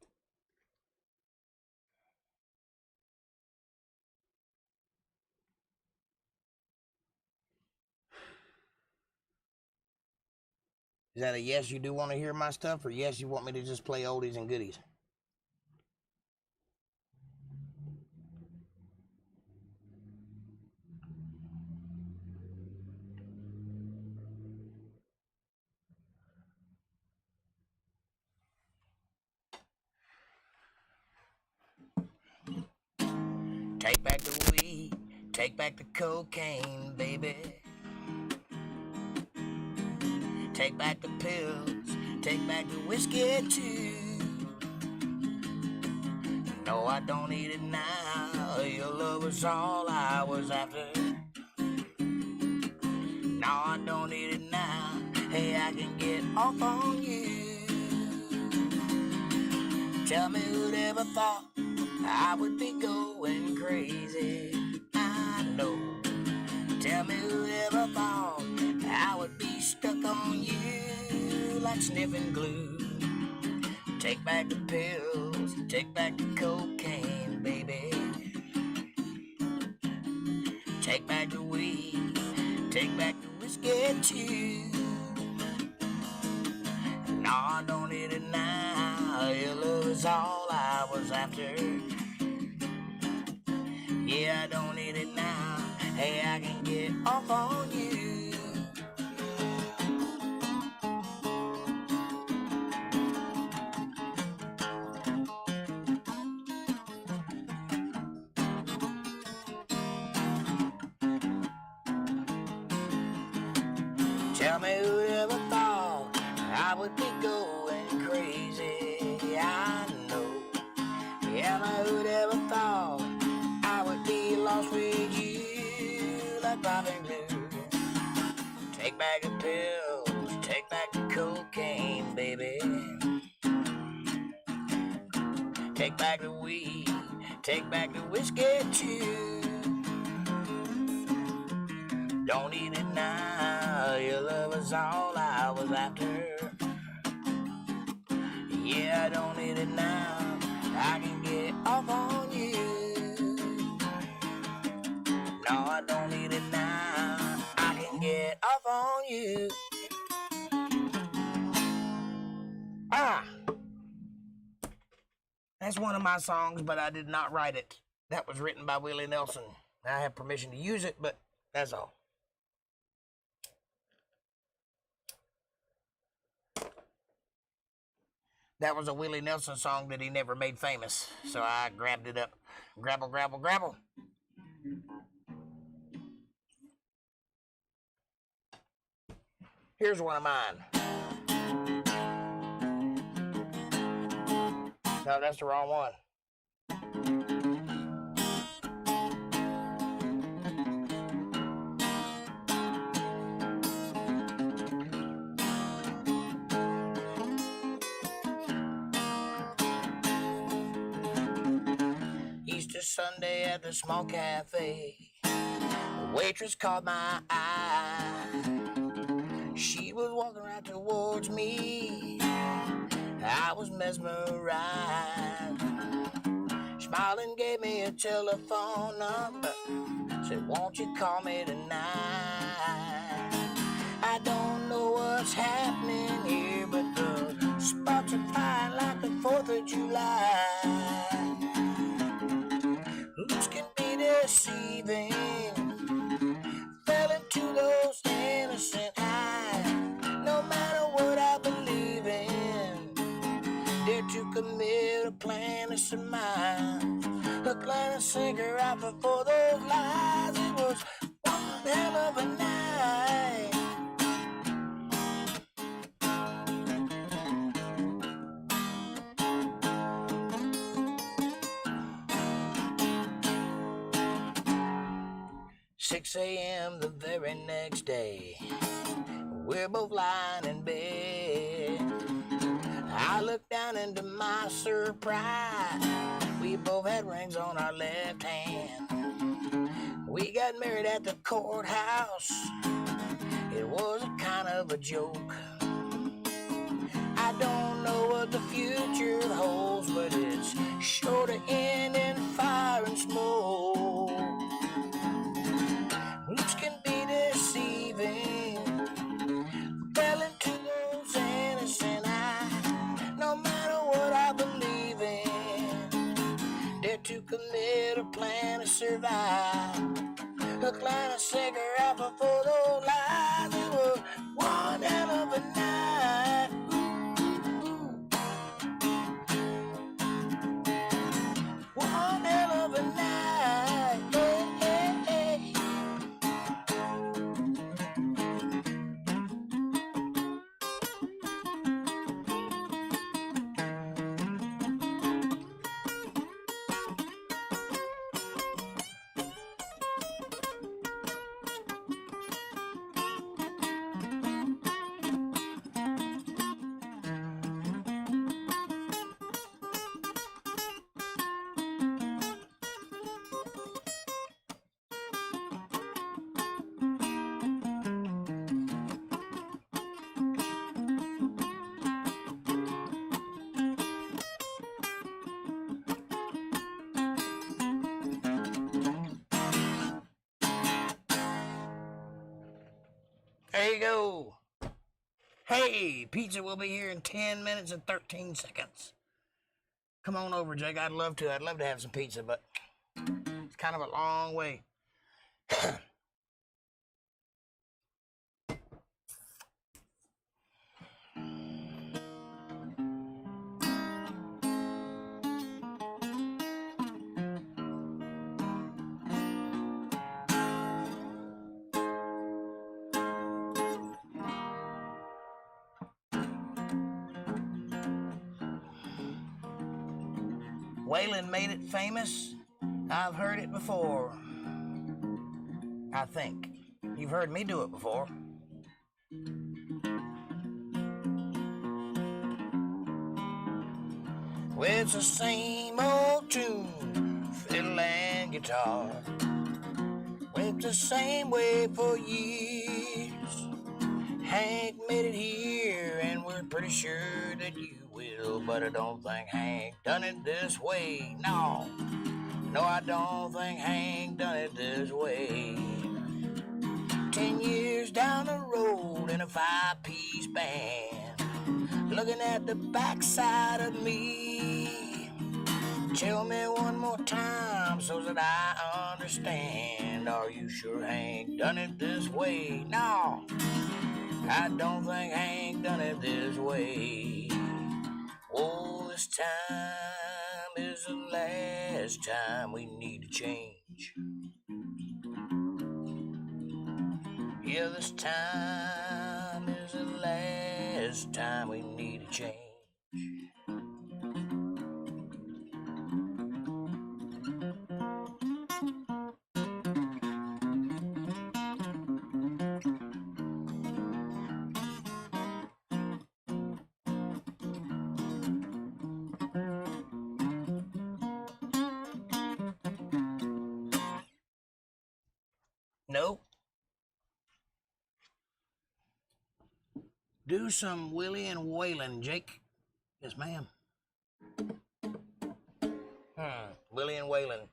Is that a yes, you do want to hear my stuff, or yes, you want me to just play oldies and goodies? Take back the weed, take back the cocaine, baby. Take back the pills, take back the whiskey too. No, I don't need it now. Your love was all I was after. No, I don't need it now. Hey, I can get off on you. Tell me who'd ever thought I would be going crazy. I know. Tell me who'd ever thought I would be stuck on you like sniffing glue. Take back the pills, take back the cocaine, baby. Take back the weed, take back the whiskey too. No, I don't need it now. Your love is all I was after. Yeah, I don't need it now. Hey, I can get off on you. Tell me who'd ever thought I would be going crazy. I know. Tell me who'd ever thought I would be lost with you like popping glue. Take back the pills, take back the cocaine, baby. Take back the weed, take back the whiskey too. Don't need it now, your love is all I was after. Yeah, I don't need it now, I can get off on you. No, I don't need it now, I can get off on you. That's one of my songs, but I did not write it. That was written by Willie Nelson. I have permission to use it, but that's all. That was a Willie Nelson song that he never made famous, so I grabbed it up. Grabble, grabble, grabble. Here's one of mine. No, that's the wrong one. Sunday at the small cafe. The waitress caught my eye. She was walking right towards me. I was mesmerized. Smiled and gave me a telephone number. Said, won't you call me tonight? I don't know what's happening here, but the sparks are flying like the 4th of July. Looks can be deceiving. Fell into those innocent eyes. No matter what I believe in, dare to commit a plan to surmise. Look like a cigarette before those lies. It was one hell of a night. "6 a.m. the very next day, we're both lying in bed. I looked down into my surprise. We both had rings on our left hand. We got married at the courthouse. It was a kind of a joke. I don't know what the future holds, but it's sure to end in fire and smoke. Looks can be deceiving. Fell into those innocent eyes. No matter what I believe in, dare to commit a plan to survive. Look like a cigarette before those lies. It was one hell of a night. One hell of a night. Hey, hey, hey. There you go. Hey, pizza will be here in 10 minutes and 13 seconds. Come on over, Jake. I'd love to have some pizza, but it's kind of a long way. Waylon made it famous. I've heard it before. I think. You've heard me do it before. Well, it's the same old tune, fiddle and guitar. Well, it's the same way for years. Hank made it here, and we're pretty sure that you will, but I don't think Hank done it this way. No, I don't think Hank done it this way. 10 years down the road in a 5-piece band, looking at the backside of me. Tell me one more time so that I understand. Are you sure Hank done it this way? No, I don't think Hank done it this way. Oh, this time is the last time we need to change. Yeah, this time is the last time we need to change. Nope. Do some Willie and Waylon, Jake. Yes, ma'am. Willie and Waylon.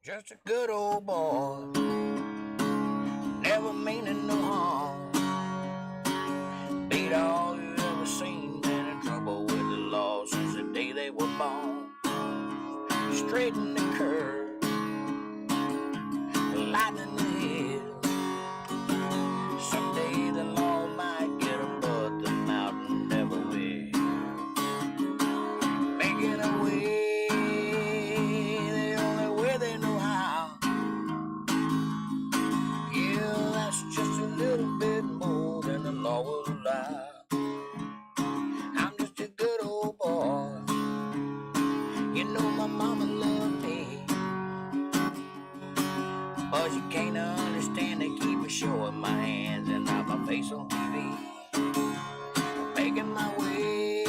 Just a good old boy, never meaning no harm. Beat all you ever seen, been in trouble with the law since the day they were born. Straighten the curve, lighten the hill. Someday the law might get them, but the mountain never will. Making a way, the only way they know how. Yeah, that's just a little bit more than the law will allow. I'm just a good old boy. You know my mama loved me, but you can't understand. They keep me showing my hands and not my face on TV. Making my way,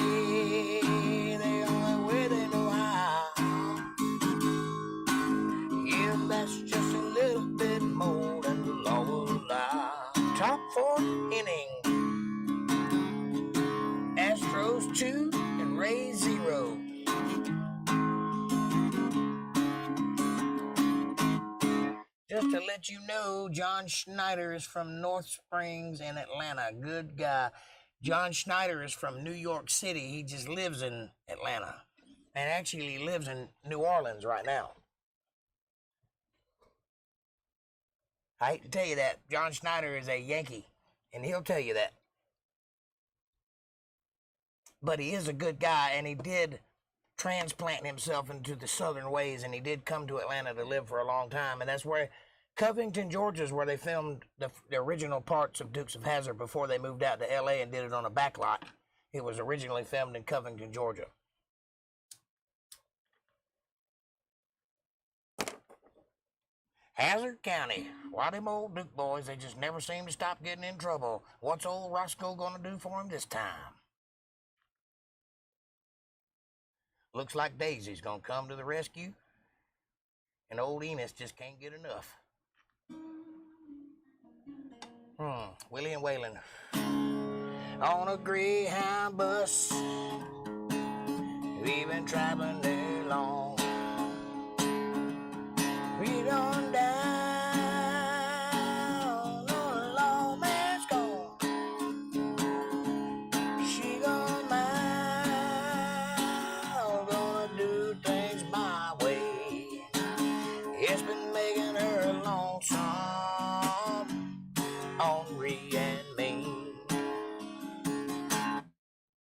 the only way they know how. Yeah, that's just a little bit more than the law will allow. Top fourth inning, Astros 2 and Rays 0. Just to let you know, John Schneider is from North Springs in Atlanta. Good guy. John Schneider is from New York City. He just lives in Atlanta. And actually lives in New Orleans right now. I hate to tell you that. John Schneider is a Yankee. And he'll tell you that. But he is a good guy, and he did transplant himself into the southern ways, and he did come to Atlanta to live for a long time. And that's where Covington, Georgia is where they filmed the original parts of Dukes of Hazzard before they moved out to L.A. and did it on a backlot. It was originally filmed in Covington, Georgia. Hazard County. Why them old Duke boys, they just never seem to stop getting in trouble. What's old Roscoe gonna do for him this time? Looks like Daisy's gonna come to the rescue, and old Enos just can't get enough. Willie and Waylon. On a Greyhound bus, we've been traveling there long. We done down on a long man's gone. She gone mine, gonna do things my way. It's been making her lonesome, Henri and me.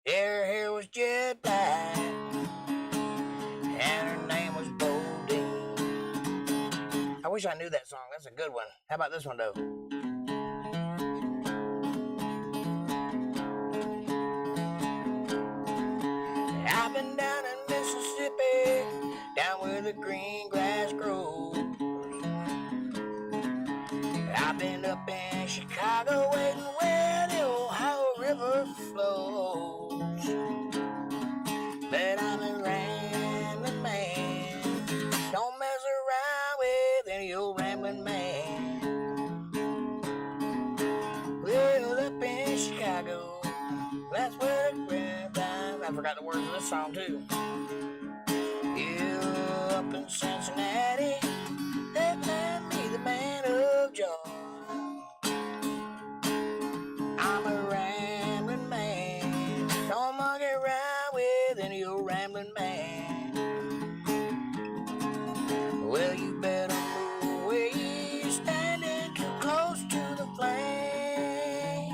Her hair was jet black, and her name was Bodine. I wish I knew that song. That's a good one. How about this one, though? I've been down in Mississippi, down where the green grass grows. I've been up in Chicago, waiting where the Ohio River flows. But I'm a rambling man, don't mess around with any old rambling man. Well, up in Chicago, that's where the I forgot the words of this song, too. Yeah, up in Cincinnati, they land me the man of joy. I'm a rambling man, don't monkey around with any old rambling man. Well, you better move away, you're standing too close to the flame.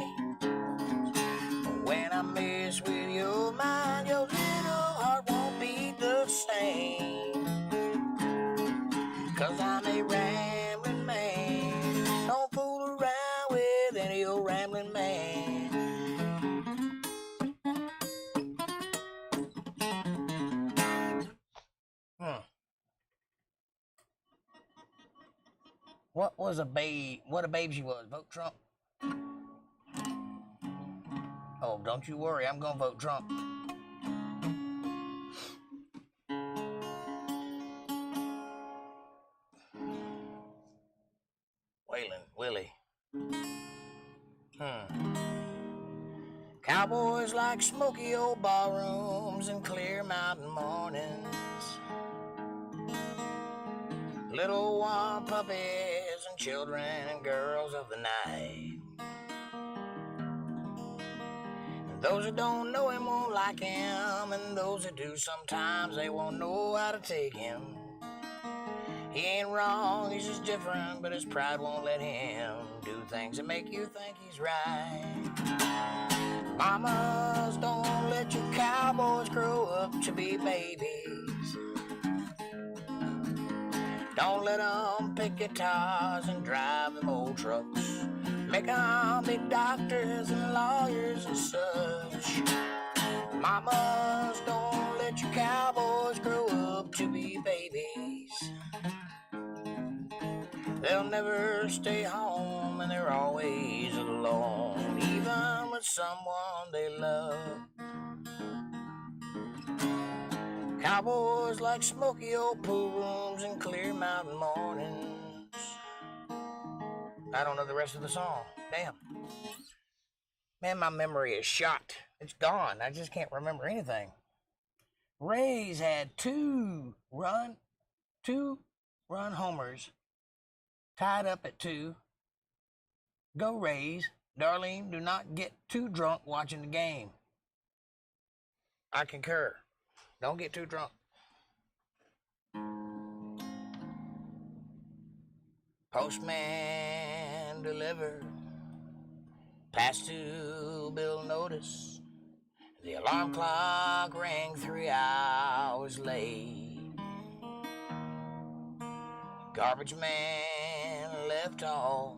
When I mess with your mind, your little heart won't be the same. 'Cause I'm a rambling man, don't fool around with any old rambling man. What was a babe? What a babe she was. Vote Trump. Oh, don't you worry, I'm gonna vote Trump. Waylon, Willie. Cowboys like smoky old ballrooms and clear mountain mornings. Little warm puppies and children and girls of the night. And those who don't know him won't like him, and those who do sometimes they won't know how to take him. He ain't wrong, he's just different, but his pride won't let him do things that make you think he's right. Mamas, don't let your cowboys grow up to be babies. Don't let them pick guitars and drive them old trucks. Make them be doctors and lawyers and such. Mamas, don't let your cowboys grow up to be babies. They'll never stay home and they're always alone, even with someone they love. Cowboys like smoky old pool rooms and clear mountain mornings. I don't know the rest of the song. Damn. Man, my memory is shot. It's gone. I just can't remember anything. Rays had two run homers tied up at 2. Go Rays. Darlene, do not get too drunk watching the game. I concur. Don't get too drunk. Postman delivered. Past due bill notice. The alarm clock rang 3 hours late. Garbage man left all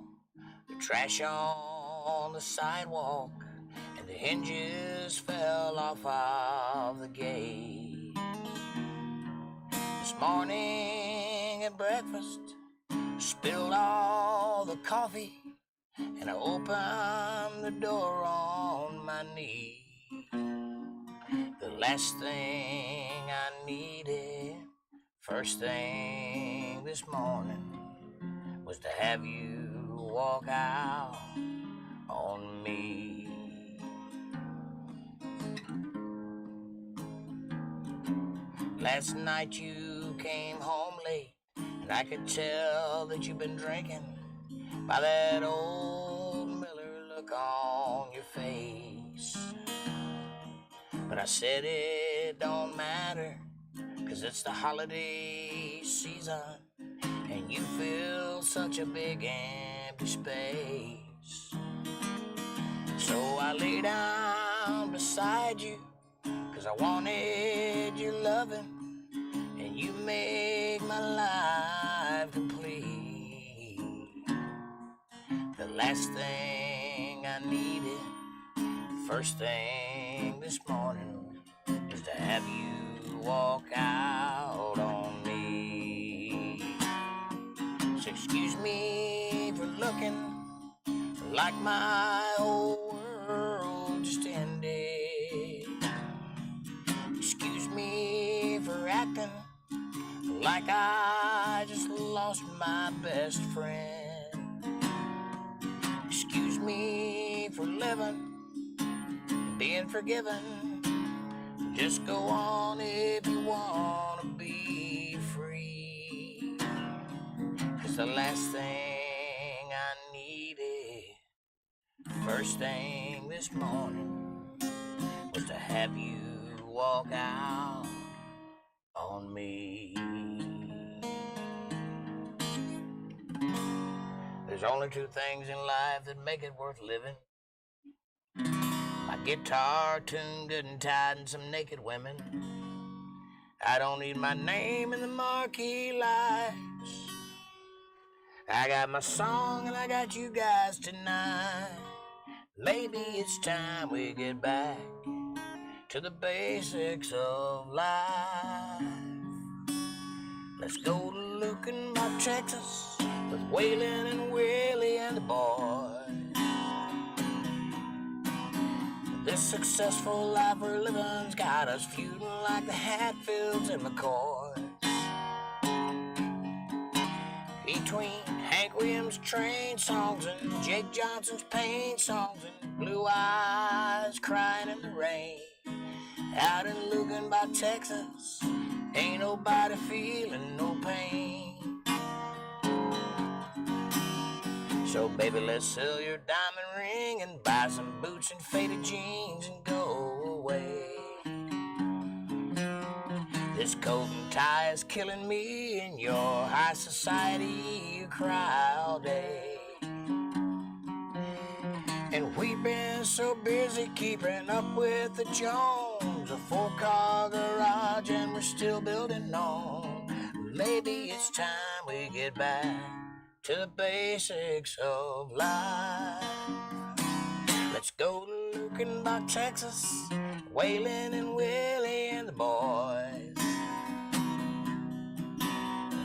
the trash on the sidewalk, and the hinges fell off of the gate. This morning at breakfast, spilled all the coffee, and I opened the door on my knee. The last thing I needed, first thing this morning, was to have you walk out on me. Last night you came home late, and I could tell that you've been drinking by that old Miller look on your face. But I said it don't matter, 'cause it's the holiday season, and you fill such a big empty space. So I lay down beside you, 'cause I wanted your loving, and you make my life complete. The last thing I needed, first thing this morning, was to have you walk out on me. So excuse me for looking like my whole world just ended. Excuse me for acting like I just lost my best friend. Excuse me for living, being forgiven. Just go on if you want to be free. 'Cause the last thing I needed, first thing this morning, was to have you walk out on me. There's only 2 things in life that make it worth living: my guitar tuned good and tight and some naked women. I don't need my name in the marquee lights. I got my song and I got you guys tonight. Maybe it's time we get back to the basics of life. Let's go to Lucan by Texas with Waylon and Willie and the boys. This successful life we're living's got us feuding like the Hatfields and McCoys. Between Hank Williams' train songs and Jake Johnson's pain songs and Blue Eyes crying in the rain. Out in Lugan by Texas, ain't nobody feeling no pain. So baby, let's sell your diamond ring and buy some boots and faded jeans and go away. This coat and tie is killing me, in your high society you cry all day. And we've been so busy keeping up with the Jones, a 4-car garage and we're still building on. Maybe it's time we get back to the basics of life. Let's go to Lukenbach, Texas, Waylon and Willie and the boys.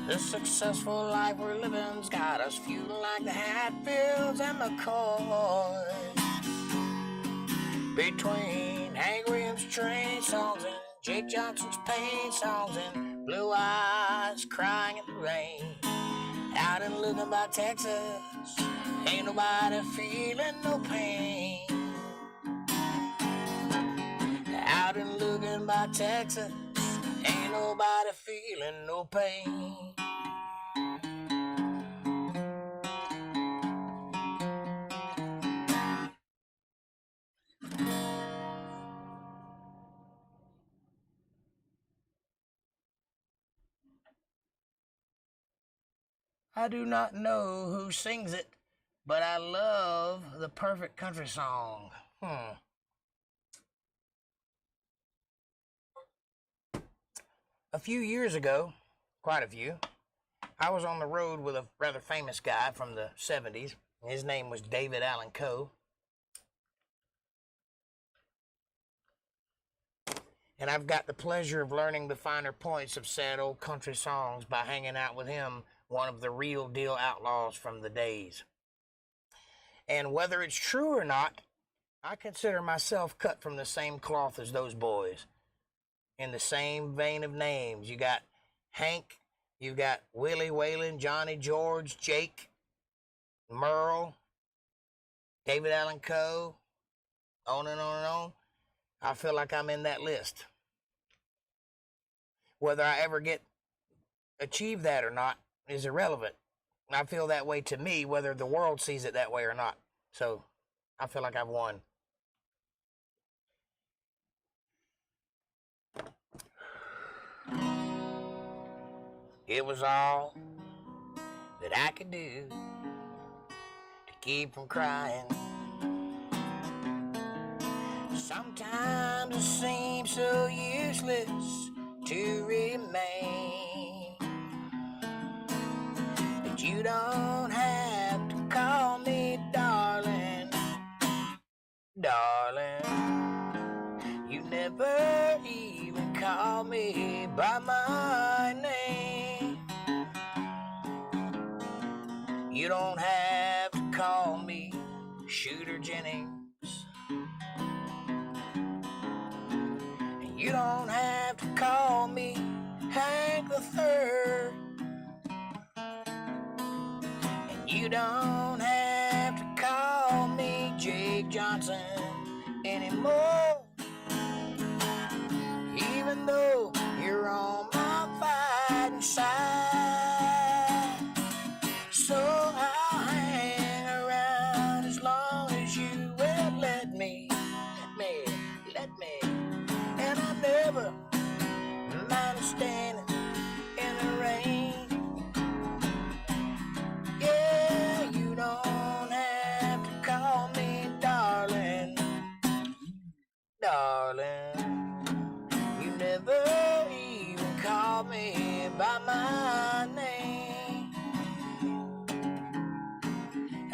This successful life we're living's got us feuding like the Hatfields and McCoys. Between Hank Williams' train songs and Jake Johnson's pain songs and Blue Eyes crying in the rain. Out in Lukenbach, Texas, ain't nobody feeling no pain. Out in Lukenbach, Texas, ain't nobody feeling no pain. I do not know who sings it, but I love the perfect country song. A few years ago, quite a few, I was on the road with a rather famous guy from the 70s. His name was David Allan Coe. And I've got the pleasure of learning the finer points of sad old country songs by hanging out with him, one of the real deal outlaws from the days. And whether it's true or not, I consider myself cut from the same cloth as those boys. In the same vein of names, you got Hank, you got Willie, Waylon, Johnny, George, Jake, Merle, David Allan Coe, on and on and on. I feel like I'm in that list. Whether I ever achieve that or not is irrelevant. I feel that way to me, whether the world sees it that way or not. So I feel like I've won. It was all that I could do to keep from crying. Sometimes it seems so useless to remain, but you don't have to call me darling, darling. You never even call me by my name. You don't have to call me Shooter Jennings. You don't have to call me Hank the Third. And you don't have to call me Jake Johnson anymore. Even though you're on my fighting side. So I'll hang around as long as you will let me. And I never mind standing in the rain. Yeah, you don't have to call me darling, darling. You never even call me by my name.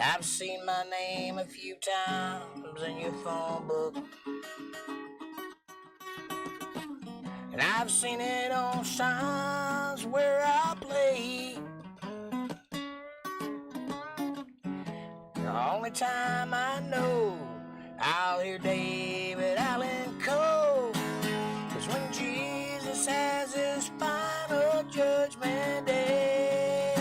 I've seen my name a few times in your phone book. And I've seen it on signs where I play. The only time I know I'll hear David Allen Coe. 'Cause when Jesus has his final judgment day,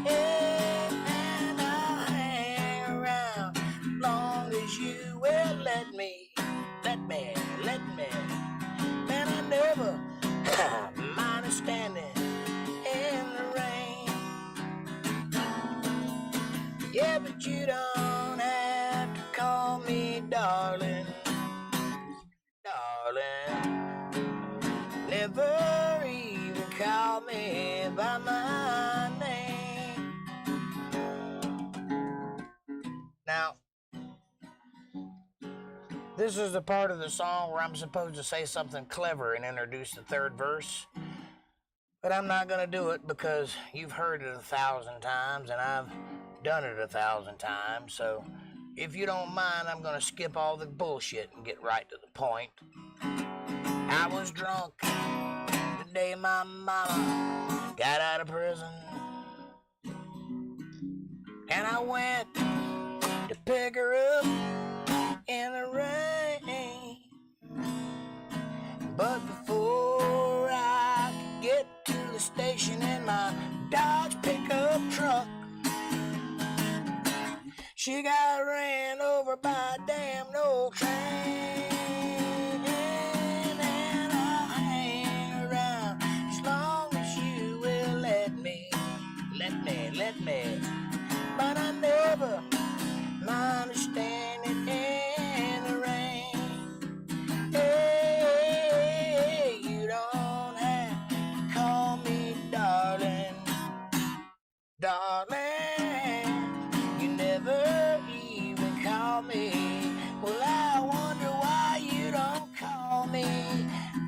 and I'll hang around long as you will let me. Man, I never mind standing in the rain. Yeah, but you don't have to call me darling. Never even call me by my name. Now, this is the part of the song where I'm supposed to say something clever and introduce the third verse. But I'm not going to do it because you've heard it 1,000 times and I've done it 1,000 times. So if you don't mind, I'm going to skip all the bullshit and get right to the point. I was drunk the day my mama got out of prison, and I went to pick her up in the rain. But before I could get to the station in my Dodge pickup truck, she got ran over by a damn old train. And I'll hang around as long as you will let me. But I never mind standing in the rain. Hey, you don't have to call me darling. You never even call me. Well, I wonder why you don't call me.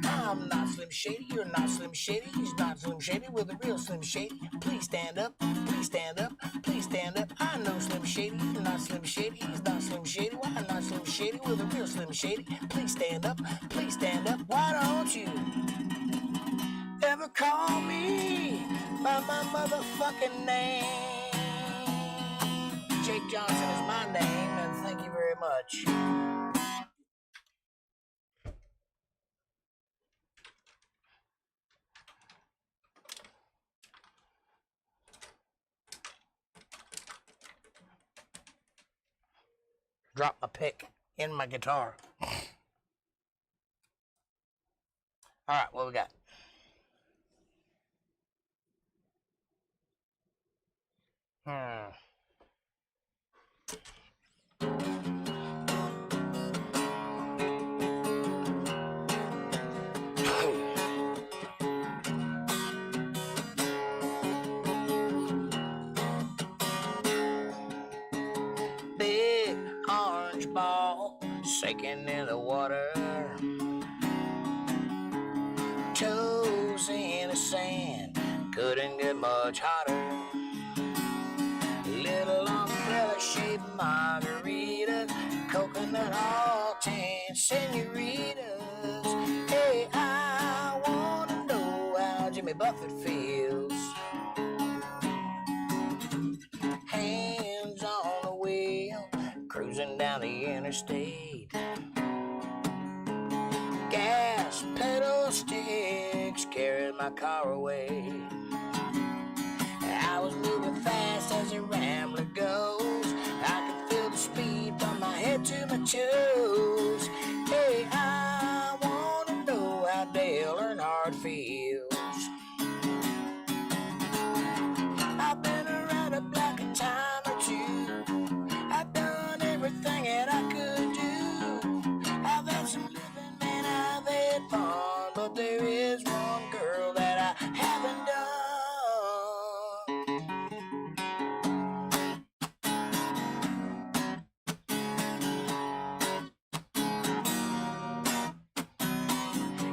I'm not Slim Shady, you're not Slim Shady. He's not Slim Shady, we're the real Slim Shady. Please stand up, please stand up, please stand up. I know Slim Shady, you're not Slim Shady. He's not Slim Shady, why not Slim Shady? We're the real Slim Shady. Please stand up, please stand up. Why don't you ever call me by my motherfucking name? Jake Johnson is my name, and thank you very much. Drop my pick in my guitar. All right, what we got? Big orange ball shaking in the water, toes in the sand, couldn't get much hotter. Little umbrella-shaped margaritas, coconut all 10 senoritas. Hey, I wanna know how Jimmy Buffett feels. Hands on the wheel, cruising down the interstate. Gas pedal sticks carried my car away. I was moving fast as a rambler goes. I could feel the speed from my head to my toes. Hey, I wanna know how Dale Earnhardt feels. I've been around the block a time or two. I've done everything that I could do. I've had some living, man, I've had fun, but there is one girl that I haven't done.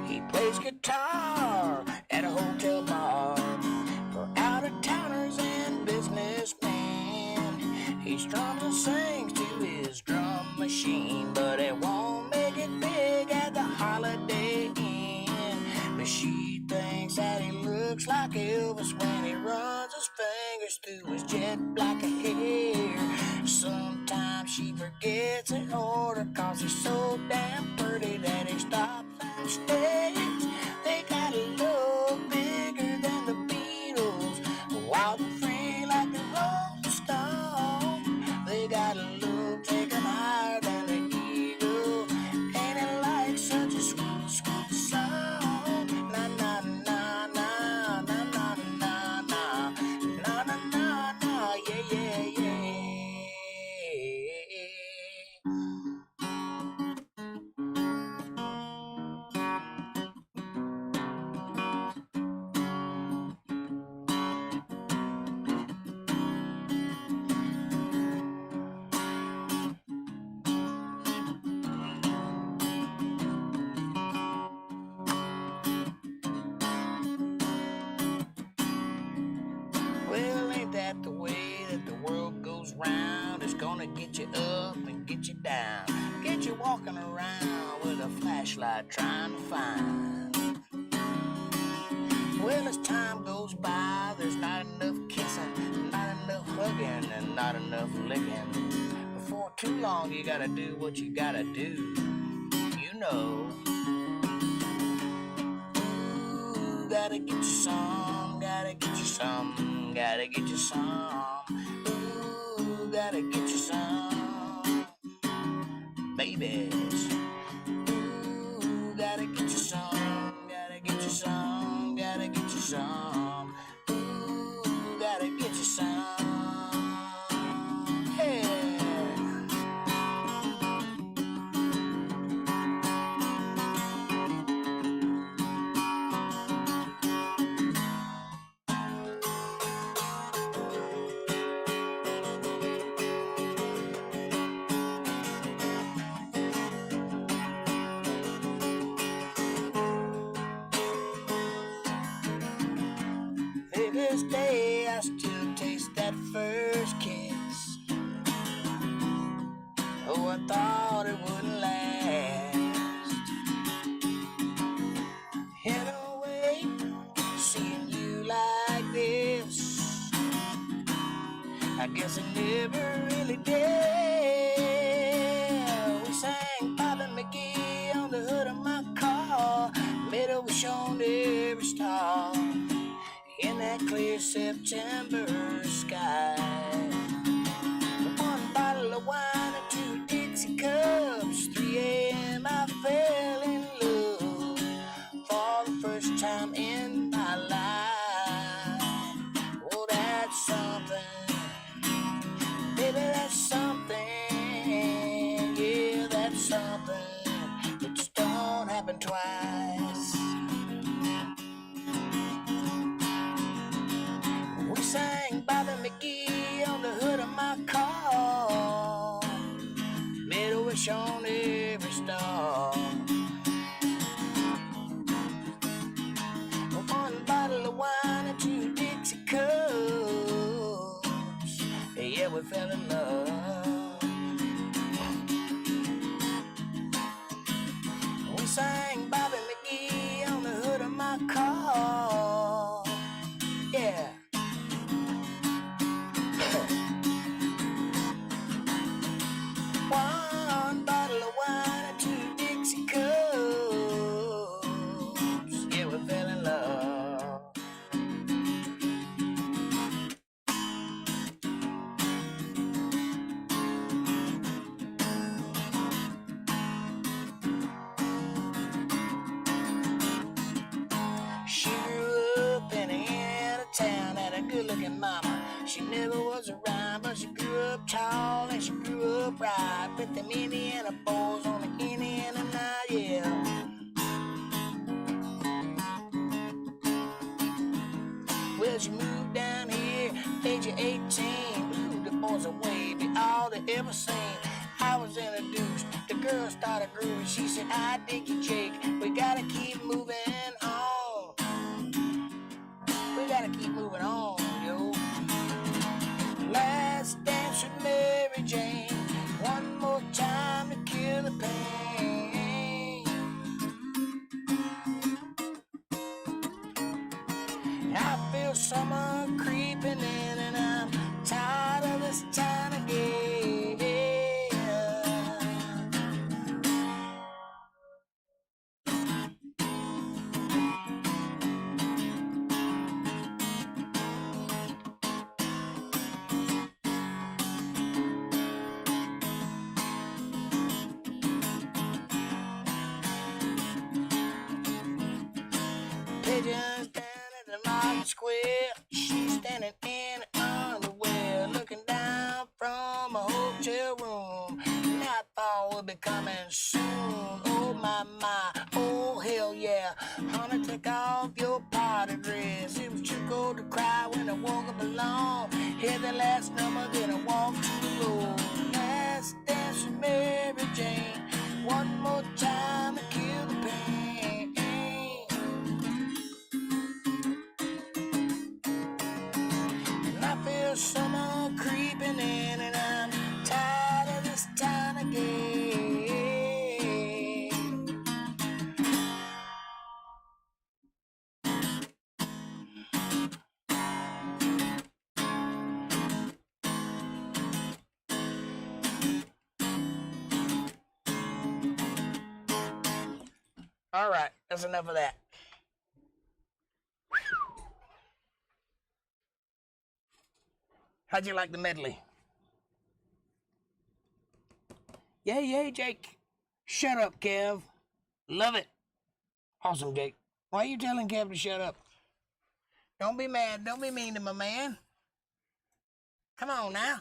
He plays guitar at a hotel bar for out-of-towners and businessmen. He strums and sings to his drum machine, but it won't make it big at the Holiday Inn. But she thinks that he looks like Elvis when he runs his fingers through his jet black hair. Sometimes she forgets her order, cause she's so damn pretty that it stops and stays. They got a look bigger than the Beatles, wild and free like the Rolling Stone. They got a look taken higher than the eagle, ain't it like such a sweet, sweet song? Na na na na na na na na na na na na, yeah yeah yeah. Well, ain't that the way that the world goes round? It's gonna get you up and get you down, get you walking around with a flashlight trying to find. Well, as time goes by, there's not enough kissing, not enough hugging, and not enough licking. Before too long, you gotta do what you gotta do, you know. Ooh, gotta get you some, gotta get you some, gotta get you some. Ooh, gotta get you some, babies. Ooh, gotta get you some, gotta get you some, gotta get you some. Ooh, gotta get you some. Yeah. To this day, I still taste that first kiss. Oh, I thought it wouldn't last. In a way, seeing you like this, I guess I never really did. We sang Bobby McGee on the hood of my car, middle was shown every star in that clear September sky. One bottle of wine and 2 Dixie cups, 3 a.m. I fell in love for the first time in my life. Oh, that's something, baby, that's something, yeah, that's something that just don't happen twice. We sang Bobby McGee on the hood of my car, middle wish on every star. One bottle of wine and 2 Dixie cups, yeah, we fell in love. We sang Bobby McGee on the hood of my car, yeah. One bottle of wine and 2 Dixie cups, yeah, we fell in love. She grew up in a town, had a good-looking mama. She never was around, but she grew up tall and she grew up right with them Indiana boys on the Indiana night, yeah. Well, she moved down here, age of 18. Ooh, the boys are way be all they ever seen. I was introduced, the girl started grooving. She said, I dig you, Jake, we gotta keep moving on. We gotta keep moving on, yo. Last dance with Mary Jane, one more time to kill the pain. I feel summer creeping in and I'm tired of this time again. just down at the market square. She's standing in her underwear, looking down from a hotel room. Nightfall will be coming soon. Oh my, oh hell yeah. Honey, take off your party dress. It was too cold to cry when I woke up alone. Hear the last number, then I walked to the road. Last dance with Mary Jane. One more time to kill the pain. And I feel summer creeping in, and I'm tired of this town again. All right, that's enough of that. How'd you like the medley? Yay, Jake. Shut up, Kev. Love it. Awesome, Jake. Why are you telling Kev to shut up? Don't be mad. Don't be mean to my man. Come on now.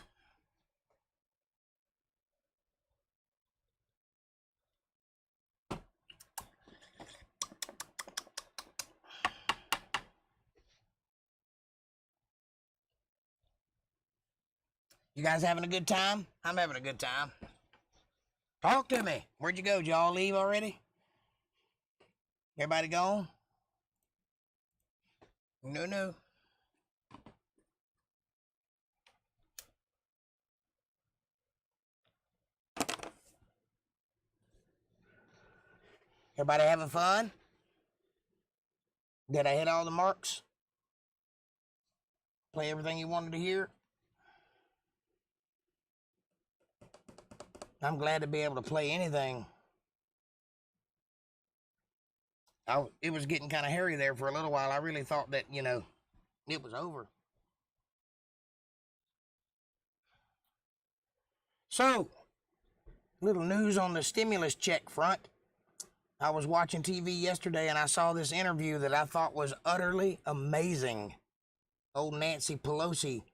You guys having a good time? I'm having a good time. Talk to me. Where'd you go? Did y'all leave already? Everybody gone? No. Everybody having fun? Did I hit all the marks? Play everything you wanted to hear? I'm glad to be able to play anything. It was getting kind of hairy there for a little while. I really thought that, it was over. So, little news on the stimulus check front. I was watching TV yesterday and I saw this interview that I thought was utterly amazing. Old Nancy Pelosi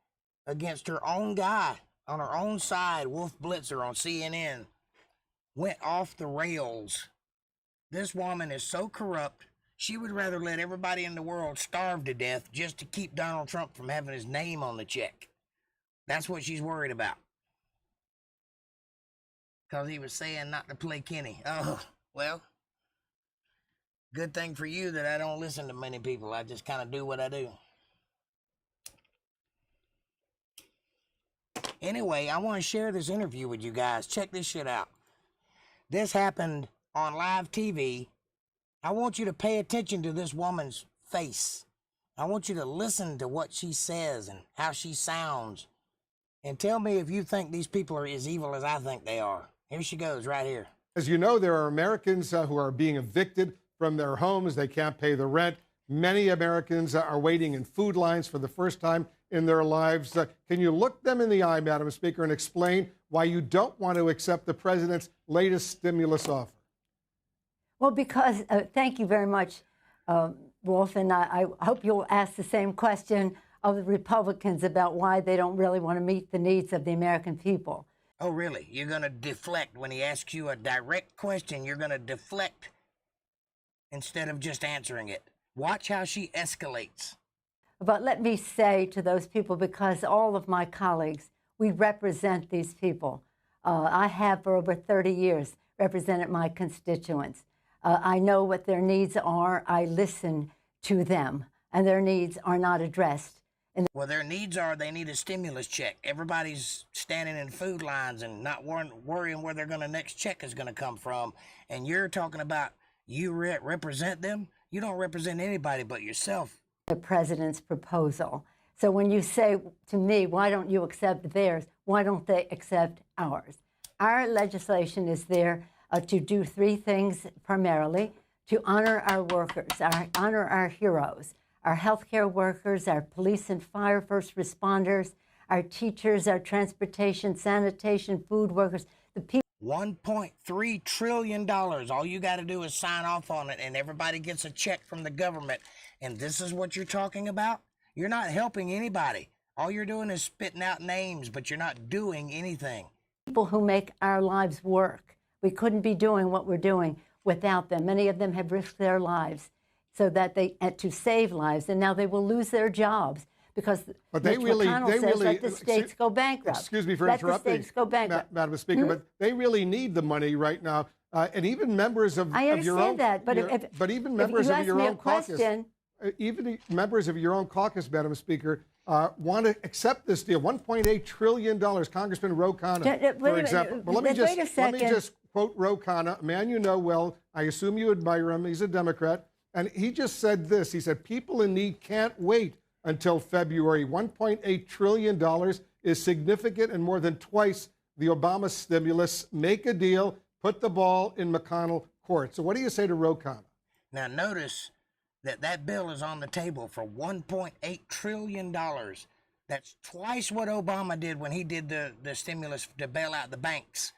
against her own guy on her own side, Wolf Blitzer on CNN, went off the rails. This woman is so corrupt, she would rather let everybody in the world starve to death just to keep Donald Trump from having his name on the check. That's what she's worried about. Because he was saying not to play Kenny. Oh, well, good thing for you that I don't listen to many people. I just kind of do what I do. Anyway, I want to share this interview with you guys. Check this shit out. This happened on live TV. I want you to pay attention to this woman's face. I want you to listen to what she says and how she sounds. And tell me if you think these people are as evil as I think they are. Here she goes, right here. As you know, there are Americans who are being evicted from their homes. They can't pay the rent. Many Americans are waiting in food lines for the first time in their lives. Can you look them in the eye, Madam Speaker, and explain why you don't want to accept the president's latest stimulus offer? Well, because, thank you very much, Wolf, and I hope you'll ask the same question of the Republicans about why they don't really want to meet the needs of the American people. Oh, really? You're going to deflect when he asks you a direct question. You're going to deflect instead of just answering it. Watch how she escalates. But let me say to those people, because all of my colleagues, we represent these people. I have for over 30 years represented my constituents. I know what their needs are. I listen to them, and their needs are not addressed. Well, their needs are they need a stimulus check. Everybody's standing in food lines and not worrying where their next check is going to come from. And you're talking about you represent them? You don't represent anybody but yourself. The president's proposal. So when you say to me, why don't you accept theirs? Why don't they accept ours? Our legislation is there to do three things primarily: to honor our workers, honor our heroes, our healthcare workers, our police and fire first responders, our teachers, our transportation, sanitation, food workers, the people. $1.3 trillion. All you got to do is sign off on it, and everybody gets a check from the government. And this is what you're talking about? You're not helping anybody. All you're doing is spitting out names, but you're not doing anything. People who make our lives work. We couldn't be doing what we're doing without them. Many of them have risked their lives so that to save lives, and now they will lose their jobs because Mitch McConnell says let the states go bankrupt. Excuse me for interrupting, let the states go bankrupt. Madam Speaker, but they really need the money right now, and even members of I understand your own, that, but even members of your own caucus, even members of your own caucus, Madam Speaker, want to accept this deal. $1.8 trillion. Congressman Ro Khanna, for example. But let me just quote Ro Khanna, a man you know well. I assume you admire him. He's a Democrat. And he just said this. He said, people in need can't wait until February. $1.8 trillion is significant and more than twice the Obama stimulus. Make a deal. Put the ball in McConnell court. So what do you say to Ro Khanna? Now, notice that bill is on the table for $1.8 trillion. That's twice what Obama did when he did the stimulus to bail out the banks.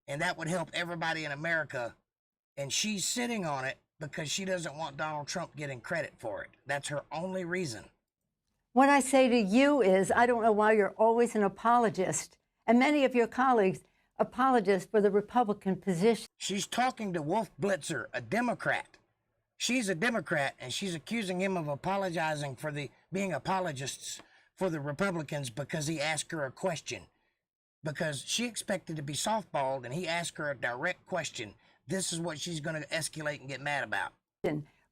And that would help everybody in America. And she's sitting on it because she doesn't want Donald Trump getting credit for it. That's her only reason. What I say to you is, I don't know why you're always an apologist, and many of your colleagues apologists for the Republican position. She's talking to Wolf Blitzer, a Democrat. She's a Democrat, and she's accusing him of apologizing for being apologists for the Republicans because he asked her a question. Because she expected to be softballed, and he asked her a direct question. This is what she's going to escalate and get mad about.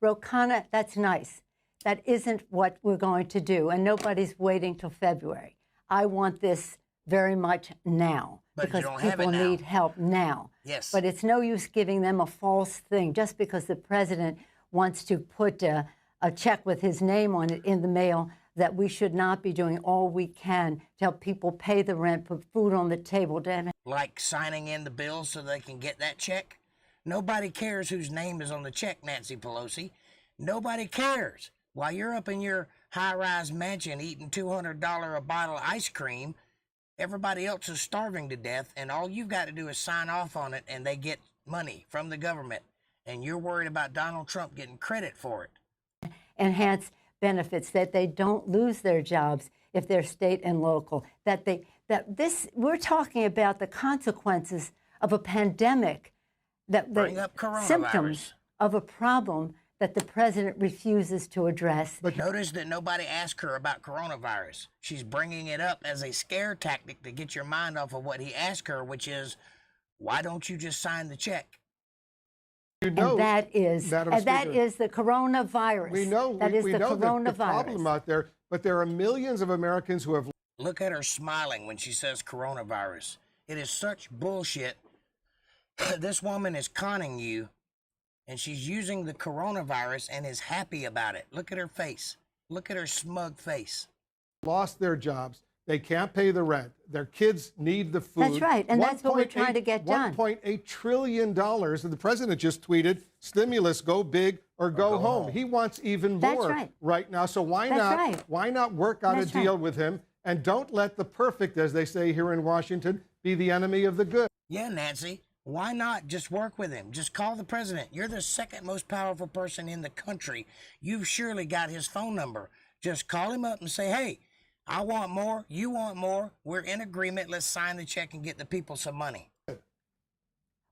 Ro Khanna, that's nice. That isn't what we're going to do, and nobody's waiting till February. I want this very much now because people need help now. Yes. But it's no use giving them a false thing just because the president wants to put a check with his name on it in the mail, that we should not be doing all we can to help people pay the rent, put food on the table. Like signing in the bill so they can get that check? Nobody cares whose name is on the check, Nancy Pelosi. Nobody cares. While you're up in your high-rise mansion eating $200 a bottle of ice cream, everybody else is starving to death, and all you've got to do is sign off on it, and they get money from the government. And you're worried about Donald Trump getting credit for it. Enhanced benefits, that they don't lose their jobs if they're state and local. We're talking about the consequences of a pandemic, the symptoms of a problem that the president refuses to address. But notice that nobody asked her about coronavirus. She's bringing it up as a scare tactic to get your mind off of what he asked her, which is, why don't you just sign the check? You know, and that is the coronavirus. We know that is we the know coronavirus. the problem out there, but there are millions of Americans who have. Look at her smiling when she says coronavirus. It is such bullshit. This woman is conning you, and she's using the coronavirus and is happy about it. Look at her face. Look at her smug face. Lost their jobs. They can't pay the rent. Their kids need the food. That's right, and that's what we're trying to get done. $1.8 trillion. And the president just tweeted, stimulus, go big or go home. He wants even more right now. So why not work out a deal with him, and don't let the perfect, as they say here in Washington, be the enemy of the good. Yeah, Nancy. Why not just work with him? Just call the president. You're the second most powerful person in the country. You've surely got his phone number. Just call him up and say, hey, I want more. You want more. We're in agreement. Let's sign the check and get the people some money.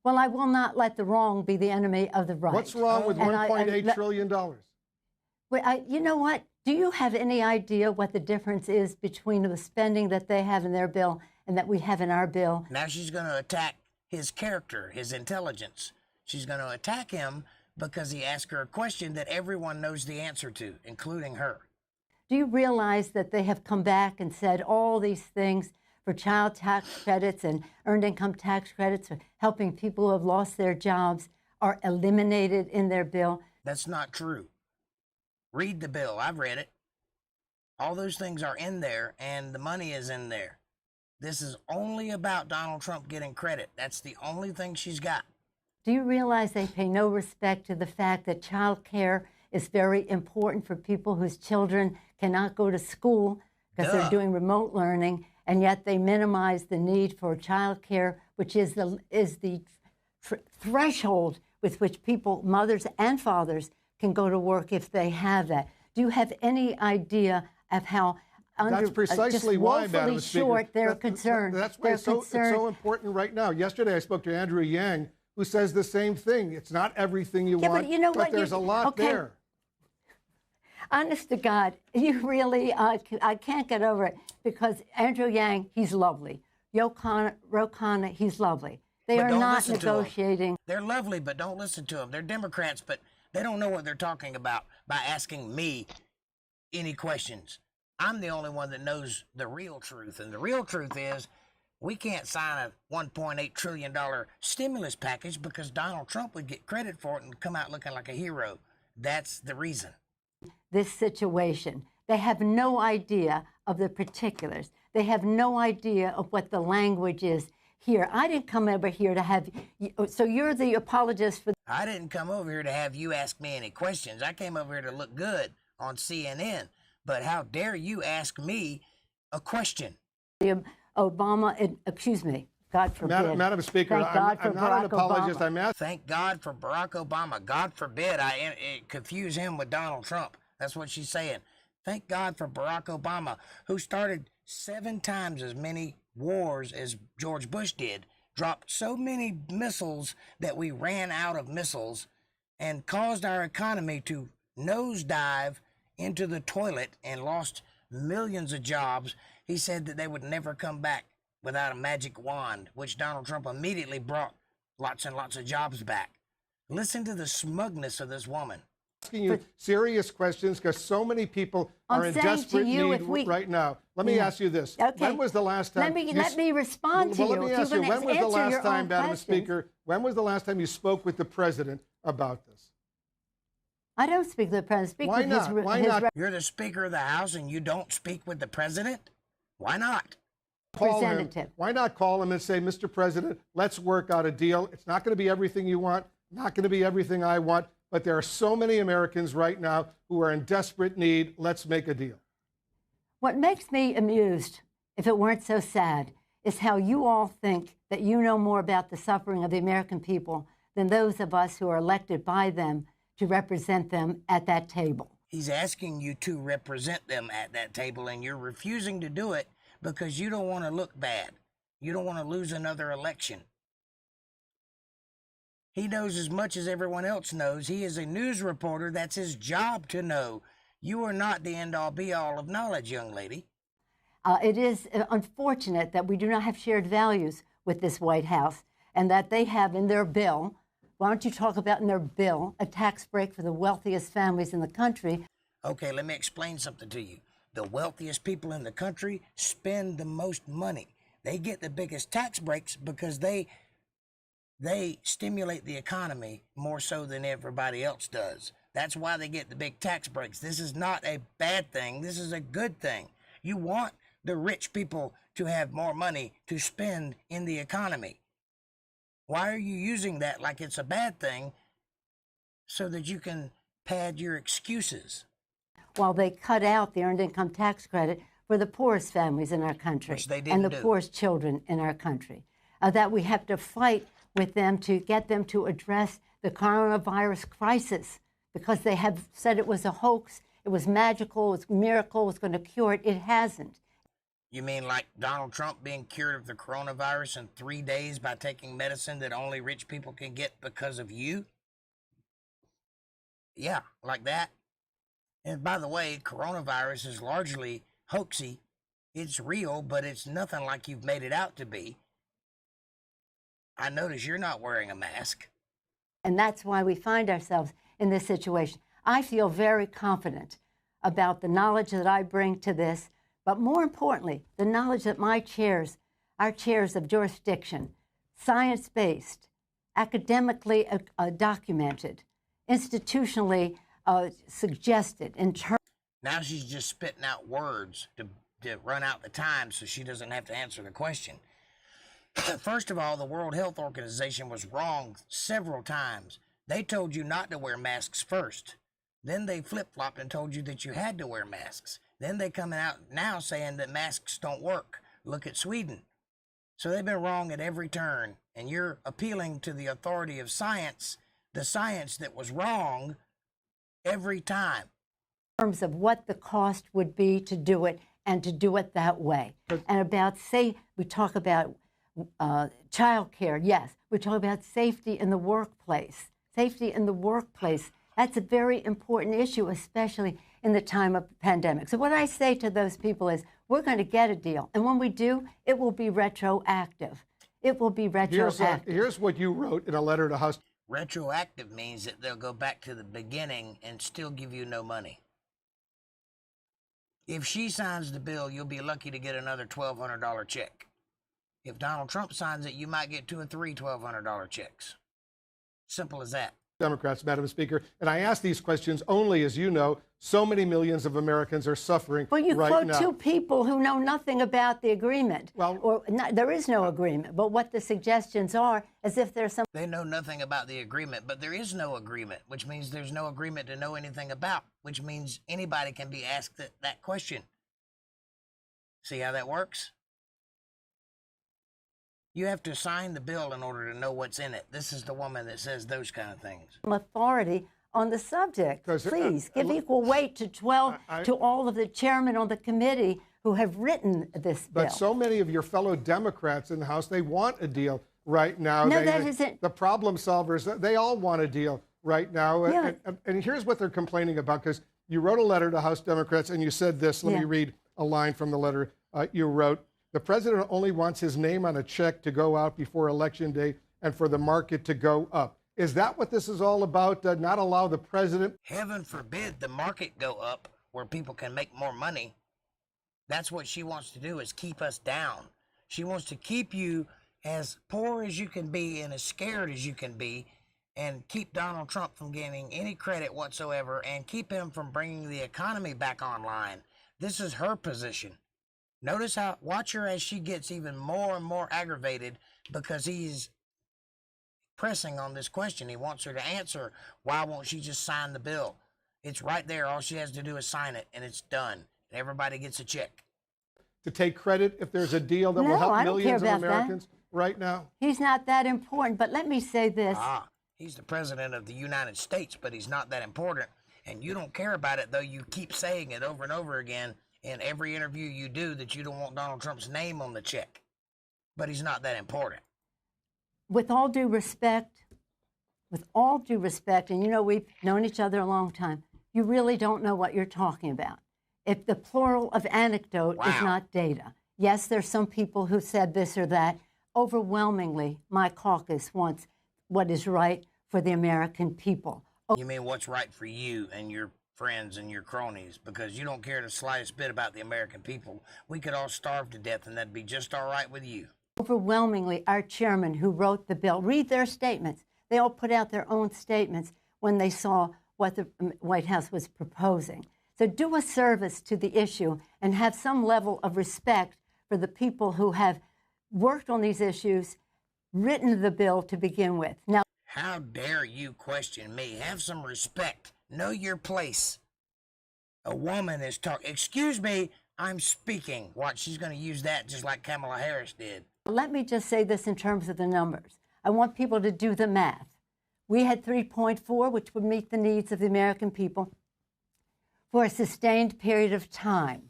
Well, I will not let the wrong be the enemy of the right. What's wrong with $1.8 trillion? Well, you know what? Do you have any idea what the difference is between the spending that they have in their bill and that we have in our bill? Now she's going to attack his character, his intelligence. She's going to attack him because he asked her a question that everyone knows the answer to, including her. Do you realize that they have come back and said all these things for child tax credits and earned income tax credits for helping people who have lost their jobs are eliminated in their bill? That's not true. Read the bill. I've read it. All those things are in there, and the money is in there. This is only about Donald Trump getting credit. That's the only thing she's got. Do you realize they pay no respect to the fact that child care is very important for people whose children cannot go to school because they're doing remote learning, and yet they minimize the need for child care which is the threshold with which people, mothers and fathers, can go to work if they have that. Do you have any idea of how that's precisely why, Madam Speaker, short they're concerned? That's why it's so important right now. Yesterday, I spoke to Andrew Yang, who says the same thing. It's not everything you want, but you know what? There's a lot there. Honest to God, you really, I can't get over it, because Andrew Yang, he's lovely. Ro Khanna, he's lovely. They are not negotiating. They're lovely, but don't listen to them. They're Democrats, but they don't know what they're talking about by asking me any questions. I'm the only one that knows the real truth, and the real truth is we can't sign a $1.8 trillion stimulus package because Donald Trump would get credit for it and come out looking like a hero. That's the reason. This situation, they have no idea of the particulars. They have no idea of what the language is here. I didn't come over here to have you, so you're the apologist for. I didn't come over here to have you ask me any questions. I came over here to look good on CNN. But how dare you ask me a question? Obama, excuse me, God forbid. Madam Speaker, I'm not an apologist. I'm asking. Thank God for Barack Obama. God forbid I confuse him with Donald Trump. That's what she's saying. Thank God for Barack Obama, who started 7 times as many wars as George Bush did, dropped so many missiles that we ran out of missiles, and caused our economy to nosedive into the toilet and lost millions of jobs. He said that they would never come back without a magic wand, which Donald Trump immediately brought lots and lots of jobs back. Listen to the smugness of this woman. Asking you serious questions because so many people are in desperate need right now. Let me ask you this. Okay. When was the last time? Let me respond to you. Let me ask you, when was the last time, Madam Speaker, when was the last time you spoke with the president about this? I don't speak to the president. Why not? Why not? You're the Speaker of the House and you don't speak with the president? Why not? Call him. Why not call him and say, Mr. President, let's work out a deal. It's not going to be everything you want, not going to be everything I want, but there are so many Americans right now who are in desperate need. Let's make a deal. What makes me amused, if it weren't so sad, is how you all think that you know more about the suffering of the American people than those of us who are elected by them to represent them at that table. He's asking you to represent them at that table, and you're refusing to do it because you don't want to look bad. You don't want to lose another election. He knows as much as everyone else knows. He is a news reporter. That's his job to know. You are not the end-all, be-all of knowledge, young lady. It is unfortunate that we do not have shared values with this White House, and that they have in their bill, why don't you talk about in their bill, a tax break for the wealthiest families in the country? Okay, let me explain something to you. The wealthiest people in the country spend the most money. They get the biggest tax breaks because they stimulate the economy more so than everybody else does. That's why they get the big tax breaks. This is not a bad thing. This is a good thing. You want the rich people to have more money to spend in the economy. Why are you using that like it's a bad thing so that you can pad your excuses? While they cut out the earned income tax credit for the poorest families in our country and the poorest children in our country. That we have to fight with them to get them to address the coronavirus crisis because they have said it was a hoax, it was magical, it was a miracle, it was going to cure it. It hasn't. You mean like Donald Trump being cured of the coronavirus in 3 days by taking medicine that only rich people can get because of you? Yeah, like that. And by the way, coronavirus is largely hoaxy. It's real, but it's nothing like you've made it out to be. I notice you're not wearing a mask. And that's why we find ourselves in this situation. I feel very confident about the knowledge that I bring to this, but more importantly, the knowledge that my chairs, our chairs of jurisdiction, science-based, academically documented, institutionally suggested in terms. Now she's just spitting out words to run out the time so she doesn't have to answer the question. First of all, the World Health Organization was wrong several times. They told you not to wear masks first. Then they flip-flopped and told you that you had to wear masks. Then they come out now saying that masks don't work. Look at Sweden. So they've been wrong at every turn, and you're appealing to the authority of science, the science that was wrong every time. In terms of what the cost would be to do it and to do it that way. And about, say, we talk about child care, yes. We talk about safety in the workplace. Safety in the workplace, that's a very important issue, especially in the time of the pandemic. So what I say to those people is, we're going to get a deal. And when we do, it will be retroactive. It will be retroactive. Here's what you wrote in a letter to House. Retroactive means that they'll go back to the beginning and still give you no money. If she signs the bill, you'll be lucky to get another $1,200 check. If Donald Trump signs it, you might get 2 or 3 $1,200 checks. Simple as that. Democrats, Madam Speaker, and I ask these questions only, as you know, so many millions of Americans are suffering well, you right quote now. 2 people who know nothing about the agreement. Well, or not, there is no agreement, but what the suggestions are, as if there's some... They know nothing about the agreement, but there is no agreement, which means there's no agreement to know anything about, which means anybody can be asked that question. See how that works? You have to sign the bill in order to know what's in it. This is the woman that says those kind of things. Authority on the subject. Please give equal weight to to all of the chairmen on the committee who have written this bill. But so many of your fellow Democrats in the House, they want a deal right now. No, that isn't. The problem solvers, they all want a deal right now. Yeah. And here's what they're complaining about, because you wrote a letter to House Democrats and you said this. Let me read a line from the letter you wrote. The president only wants his name on a check to go out before Election Day and for the market to go up. Is that what this is all about? Not allow the president? Heaven forbid the market go up where people can make more money. That's what she wants to do, is keep us down. She wants to keep you as poor as you can be and as scared as you can be, and keep Donald Trump from getting any credit whatsoever, and keep him from bringing the economy back online. This is her position. Notice how, watch her as she gets even more and more aggravated because he's pressing on this question. He wants her to answer, why won't she just sign the bill? It's right there. All she has to do is sign it, and it's done. And everybody gets a check. To take credit if there's a deal that will help millions of Americans right now? He's not that important, but let me say this. He's the president of the United States, but he's not that important. And you don't care about it, though you keep saying it over and over again in every interview you do, that you don't want Donald Trump's name on the check. But he's not that important. With all due respect, and you know we've known each other a long time, you really don't know what you're talking about. If the plural of anecdote is not data. Yes, there's some people who said this or that. Overwhelmingly, my caucus wants what is right for the American people. You mean what's right for you and your friends and your cronies, because you don't care the slightest bit about the American people. We could all starve to death and that'd be just all right with you. Overwhelmingly, our chairman who wrote the bill, read their statements. They all put out their own statements when they saw what the White House was proposing. So do a service to the issue and have some level of respect for the people who have worked on these issues, written the bill to begin with. Now, how dare you question me? Have some respect. Know your place. A woman is talking. Excuse me, I'm speaking. Watch, she's going to use that just like Kamala Harris did. Let me just say this in terms of the numbers. I want people to do the math. We had 3.4, which would meet the needs of the American people for a sustained period of time.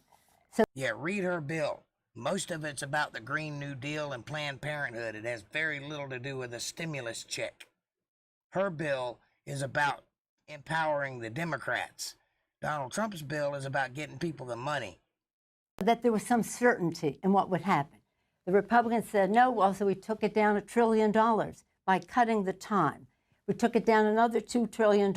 So, yeah, read her bill. Most of it's about the Green New Deal and Planned Parenthood. It has very little to do with a stimulus check. Her bill is about empowering the Democrats. Donald Trump's bill is about getting people the money. That there was some certainty in what would happen. The Republicans said no, well, so we took it down $1 trillion by cutting the time. We took it down another $200 billion.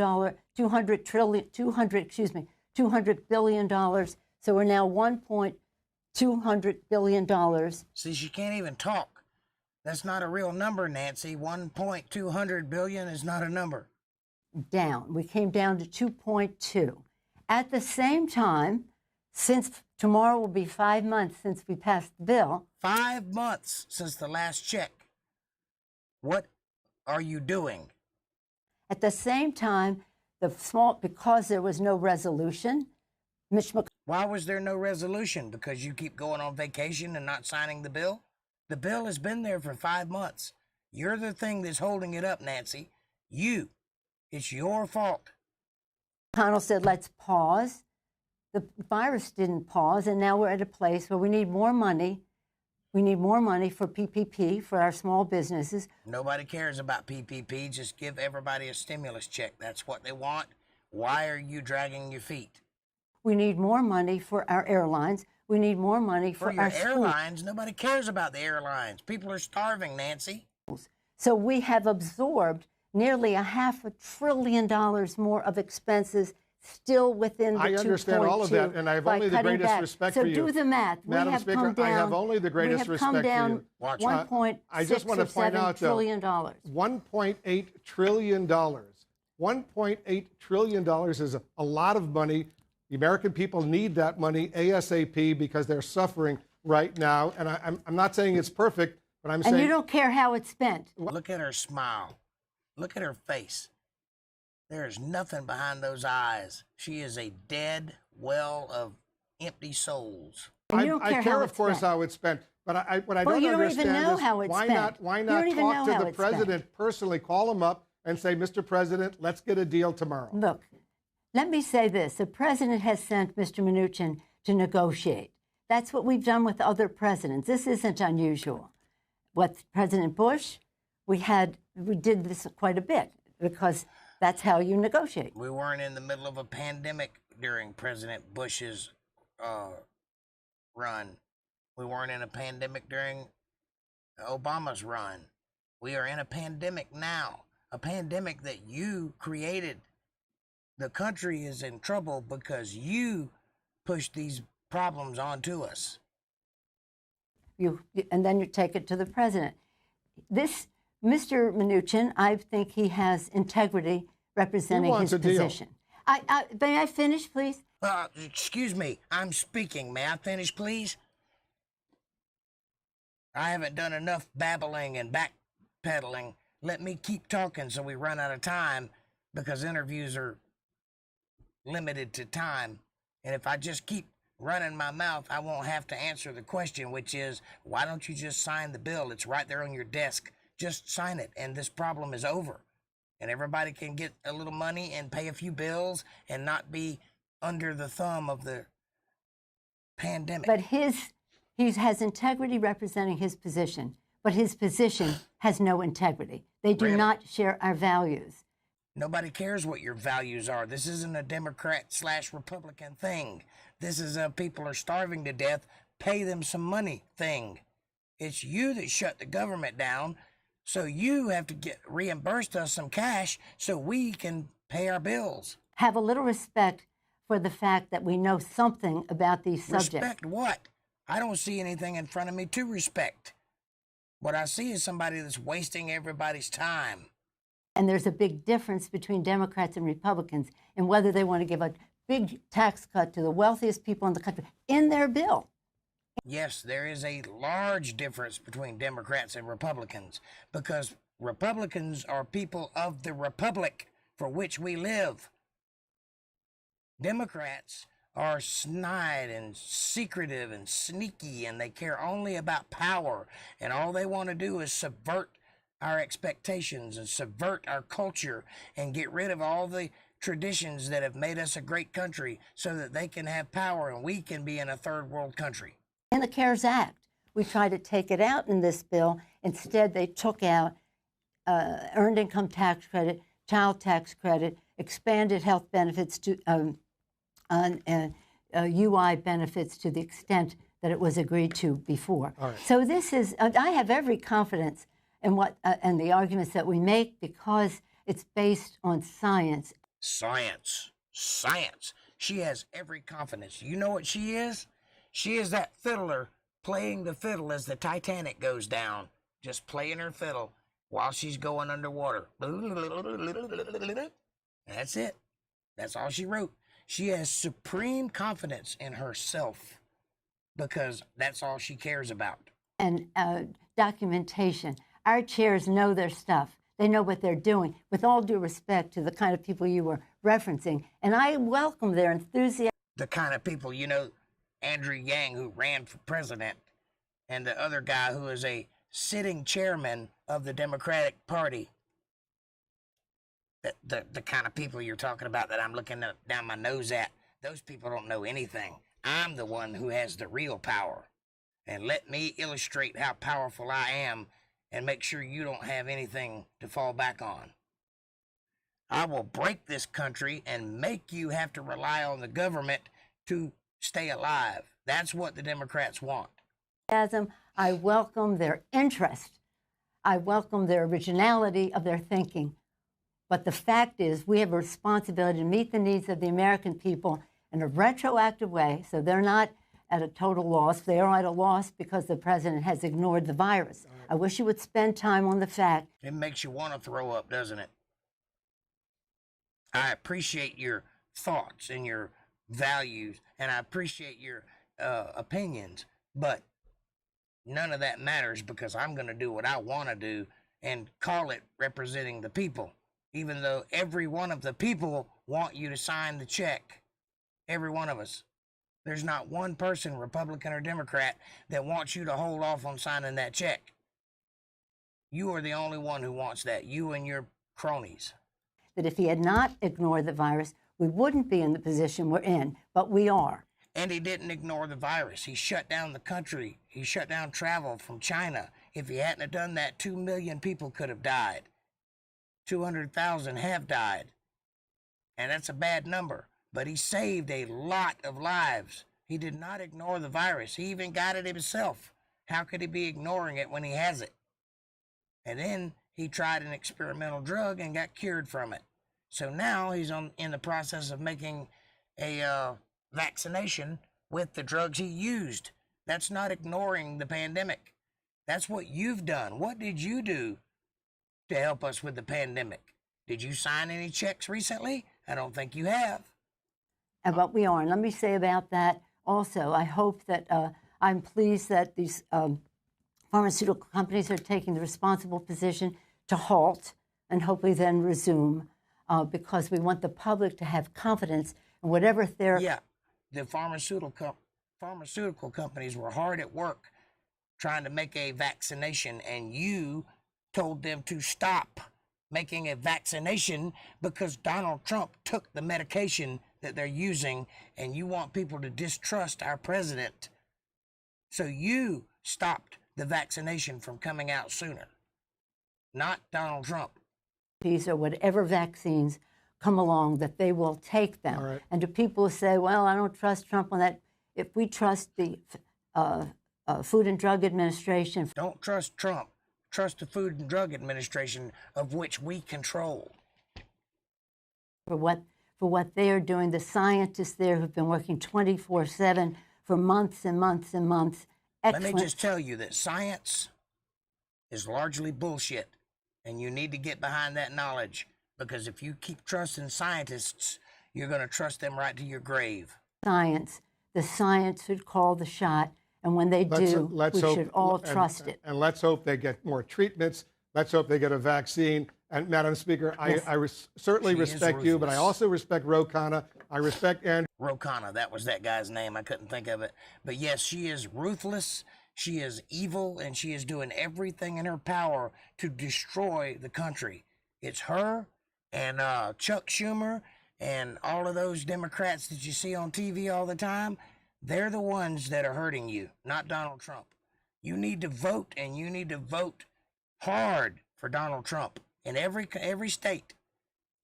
So we're now $1.200 billion. See, she can't even talk. That's not a real number, Nancy. 1.200 billion is not a number. Down. We came down to 2.2. At the same time, since tomorrow will be 5 months since we passed the bill. 5 months since the last check. What are you doing? At the same time, because there was no resolution, Why was there no resolution? Because you keep going on vacation and not signing the bill? The bill has been there for 5 months. You're the thing that's holding it up, Nancy. You. It's your fault. McConnell said, let's pause. The virus didn't pause, and now we're at a place where we need more money. We need more money for PPP, for our small businesses. Nobody cares about PPP. Just give everybody a stimulus check. That's what they want. Why are you dragging your feet? We need more money for our airlines. We need more money for your our airlines. schools. Nobody cares about the airlines. People are starving, Nancy. So we have absorbed nearly $500 billion more of expenses still within the 2.2. I understand all of that, and I have only the greatest respect for you. So do the math. Madam Speaker, I have only the greatest respect for you. $1.6 trillion. $1.8 trillion. $1.8 trillion is a lot of money. The American people need that money ASAP because they're suffering right now. And I'm not saying it's perfect, but I'm saying... And you don't care how it's spent. Look at her smile. Look at her face. There is nothing behind those eyes. She is a dead well of empty souls. I care, of course, how it's spent. But what I don't understand is why not talk to the president personally, call him up and say, Mr. President, let's get a deal tomorrow. Look, let me say this. The president has sent Mr. Mnuchin to negotiate. That's what we've done with other presidents. This isn't unusual. With President Bush, we did this quite a bit because that's how you negotiate. We weren't in the middle of a pandemic during President Bush's run. We weren't in a pandemic during Obama's run. We are in a pandemic now, a pandemic that you created. The country is in trouble because you pushed these problems onto us. And then you take it to the president. This Mr. Mnuchin, I think he has integrity representing his position. May I finish, please? Excuse me, I'm speaking. May I finish, please? I haven't done enough babbling and backpedaling. Let me keep talking so we run out of time, because interviews are limited to time. And if I just keep running my mouth, I won't have to answer the question, which is, why don't you just sign the bill? It's right there on your desk. Just sign it, and this problem is over. And everybody can get a little money and pay a few bills and not be under the thumb of the pandemic. But he has integrity representing his position, but his position has no integrity. They do not share our values. Nobody cares what your values are. This isn't a Democrat/Republican thing. This is a people are starving to death, pay them some money thing. It's you that shut the government down, so you have to get reimbursed us some cash so we can pay our bills. Have a little respect for the fact that we know something about these subjects. Respect what? I don't see anything in front of me to respect. What I see is somebody that's wasting everybody's time. And there's a big difference between Democrats and Republicans in whether they want to give a big tax cut to the wealthiest people in the country in their bill. Yes, there is a large difference between Democrats and Republicans, because Republicans are people of the republic for which we live. Democrats are snide and secretive and sneaky, and they care only about power, and all they want to do is subvert our expectations and subvert our culture and get rid of all the traditions that have made us a great country so that they can have power and we can be in a third world country. In the CARES Act, we tried to take it out in this bill. Instead, they took out earned income tax credit, child tax credit, expanded health benefits to UI benefits to the extent that it was agreed to before. Right. So this is, I have every confidence in what and the arguments that we make because it's based on science. Science. She has every confidence. You know what she is? She is that fiddler playing the fiddle as the Titanic goes down, just playing her fiddle while she's going underwater. That's it. That's all she wrote. She has supreme confidence in herself because that's all she cares about. And documentation. Our chairs know their stuff. They know what they're doing, with all due respect to the kind of people you were referencing. And I welcome their enthusiasm. The kind of people, you know, Andrew Yang, who ran for president and the other guy who is a sitting chairman of the Democratic Party. The kind of people you're talking about that I'm looking down my nose at, those people don't know anything. I'm the one who has the real power. And let me illustrate how powerful I am and make sure you don't have anything to fall back on. I will break this country and make you have to rely on the government to stay alive. That's what the Democrats want. I welcome their interest. I welcome their originality of their thinking. But the fact is, we have a responsibility to meet the needs of the American people in a retroactive way, so they're not at a total loss. They are at a loss because the president has ignored the virus. I wish you would spend time on the fact. It makes you want to throw up, doesn't it? I appreciate your thoughts and your values, and I appreciate your opinions, but none of that matters because I'm going to do what I want to do and call it representing the people, even though every one of the people want you to sign the check. Every one of us. There's not one person, Republican or Democrat, that wants you to hold off on signing that check. You are the only one who wants that, you and your cronies. That if he had not ignored the virus, we wouldn't be in the position we're in, but we are. And he didn't ignore the virus. He shut down the country. He shut down travel from China. If he hadn't have done that, 2 million people could have died. 200,000 have died. And that's a bad number. But he saved a lot of lives. He did not ignore the virus. He even got it himself. How could he be ignoring it when he has it? And then he tried an experimental drug and got cured from it. So now he's in the process of making a vaccination with the drugs he used. That's not ignoring the pandemic. That's what you've done. What did you do to help us with the pandemic? Did you sign any checks recently? I don't think you have. But we are. And let me say about that also, I hope that I'm pleased that these pharmaceutical companies are taking the responsible position to halt and hopefully then resume because we want the public to have confidence in whatever therapy. Yeah, the pharmaceutical companies were hard at work trying to make a vaccination, and you told them to stop making a vaccination because Donald Trump took the medication that they're using, and you want people to distrust our president. So you stopped the vaccination from coming out sooner, not Donald Trump. Or whatever vaccines come along, that they will take them. Right. And to people who say, well, I don't trust Trump on that, if we trust the Food and Drug Administration. Don't trust Trump. Trust the Food and Drug Administration, of which we control. For what they are doing, the scientists there who've been working 24/7 for months and months and months. Excellent. Let me just tell you that science is largely bullshit, and you need to get behind that knowledge, because if you keep trusting scientists, you're going to trust them right to your grave. The science should call the shot, and when they we should all trust it. And let's hope they get more treatments. Let's hope they get a vaccine. And Madam Speaker, Yes. I certainly respect you, but I also respect Ro Khanna. I respect Andrew. Ro Khanna, that was that guy's name. I couldn't think of it. But yes, she is ruthless, she is evil, and she is doing everything in her power to destroy the country. It's her and Chuck Schumer and all of those Democrats that you see on TV all the time. They're the ones that are hurting you, not Donald Trump. You need to vote, and you need to vote hard for Donald Trump in every state.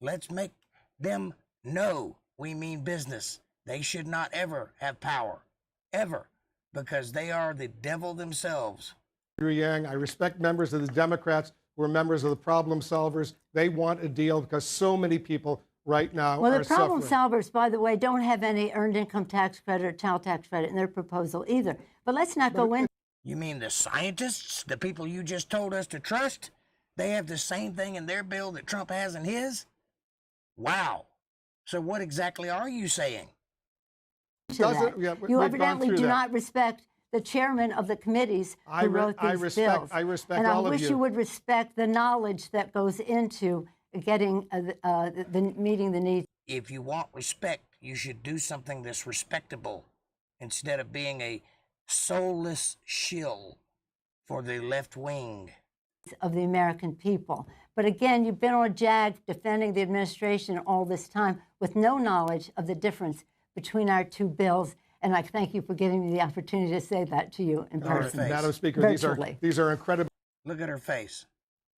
Let's make them know we mean business. They should not ever have power, ever, because they are the devil themselves. Andrew Yang, I respect members of the Democrats who are members of the problem solvers. They want a deal because so many people right now well, are the problem suffering. solvers, by the way, don't have any earned income tax credit or child tax credit in their proposal either. But let's not go in. You mean the scientists, the people you just told us to trust? They have the same thing in their bill that Trump has in his? Wow. So what exactly are you saying? You evidently do not respect the chairman of the committees who wrote these bills. I respect and all of I wish you. you would respect the knowledge that goes into getting meeting the needs. If you want respect, you should do something that's respectable instead of being a soulless shill for the left wing. Of the American people. But again, you've been on a jag defending the administration all this time with no knowledge of the difference between our two bills. And I thank you for giving me the opportunity to say that to you in person. Madam Speaker, these are incredible. Look at her face.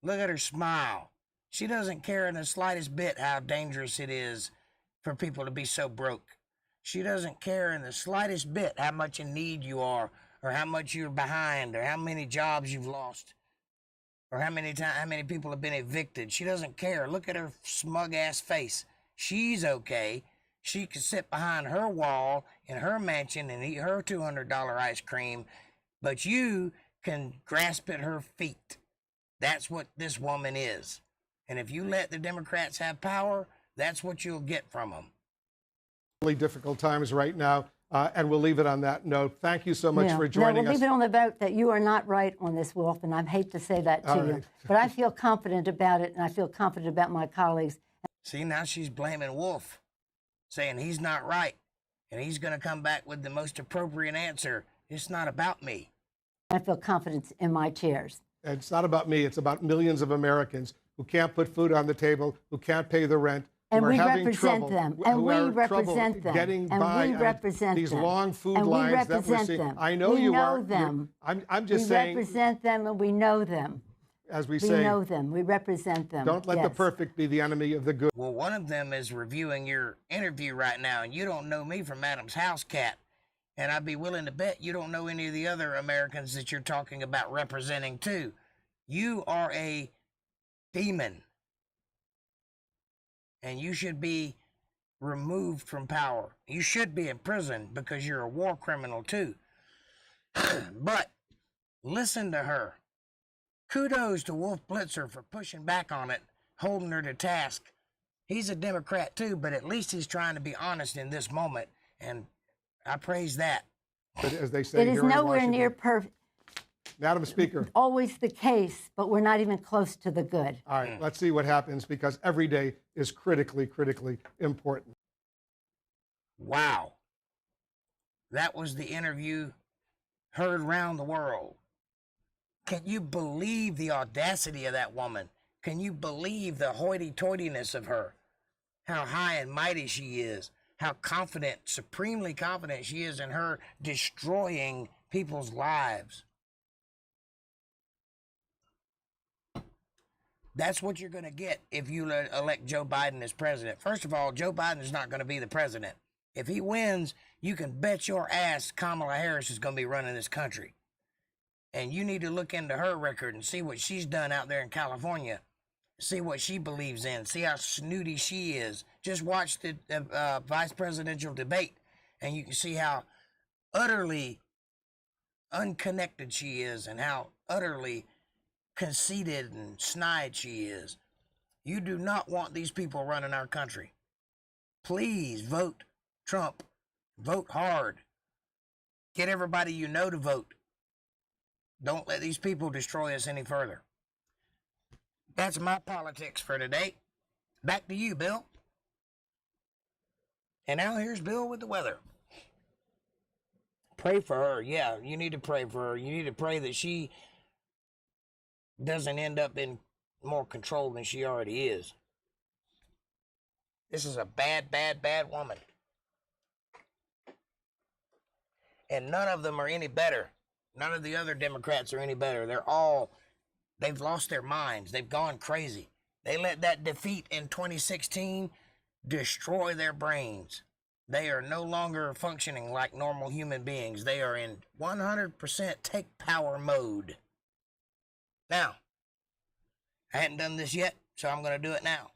Look at her smile. She doesn't care in the slightest bit how dangerous it is for people to be so broke. She doesn't care in the slightest bit how much in need you are, or how much you're behind, or how many jobs you've lost, or how many people have been evicted. She doesn't care. Look at her smug ass face. She's okay. She can sit behind her wall in her mansion and eat her $200 ice cream, but you can grasp at her feet. That's what this woman is. And if you let the Democrats have power, that's what you'll get from them. Really difficult times right now, and we'll leave it on that note. Thank you so much for joining us. We'll leave it on the vote that you are not right on this, Wolf, and I hate to say that to you. But I feel confident about it, and I feel confident about my colleagues. See, now she's blaming Wolf, saying he's not right, and he's going to come back with the most appropriate answer. It's not about me. I feel confidence in my chairs. And it's not about me. It's about millions of Americans who can't put food on the table, who can't pay the rent, and who are we having represent trouble, them, and we represent them, getting and by we represent these them, long food and lines we represent that we're seeing. them. I know we you know are. Them. I'm just saying. We represent them, and we know them. As we We say, know them. We represent them. don't let the perfect be the enemy of the good. Well, one of them is reviewing your interview right now, and you don't know me from Adam's house cat. And I'd be willing to bet you don't know any of the other Americans that you're talking about representing too. You are a demon. And you should be removed from power. You should be in prison because you're a war criminal too. But listen to her. Kudos to Wolf Blitzer for pushing back on it, holding her to task. He's a Democrat too, but at least he's trying to be honest in this moment, and I praise that. But as they say, it is nowhere near perfect. Madam Speaker. Always the case, but we're not even close to the good. All right, let's see what happens, because every day is critically, critically important. Wow. That was the interview heard around the world. Can you believe the audacity of that woman? Can you believe the hoity-toityness of her? How high and mighty she is. How confident, supremely confident she is in her destroying people's lives. That's what you're going to get if you elect Joe Biden as president. First of all, Joe Biden is not going to be the president. If he wins, you can bet your ass Kamala Harris is going to be running this country. And you need to look into her record and see what she's done out there in California. See what she believes in. See how snooty she is. Just watch the vice presidential debate, and you can see how utterly unconnected she is and how utterly conceited and snide she is. You do not want these people running our country. Please vote Trump. Vote hard. Get everybody you know to vote. Don't let these people destroy us any further. That's my politics for today. Back to you, Bill. And now here's Bill with the weather. Pray for her. Yeah, you need to pray for her. You need to pray that she doesn't end up in more control than she already is. This is a bad, bad, bad woman. And none of them are any better. None of the other Democrats are any better. They've lost their minds. They've gone crazy. They let that defeat in 2016 destroy their brains. They are no longer functioning like normal human beings. They are in 100% take power mode. Now, I hadn't done this yet, so I'm going to do it now.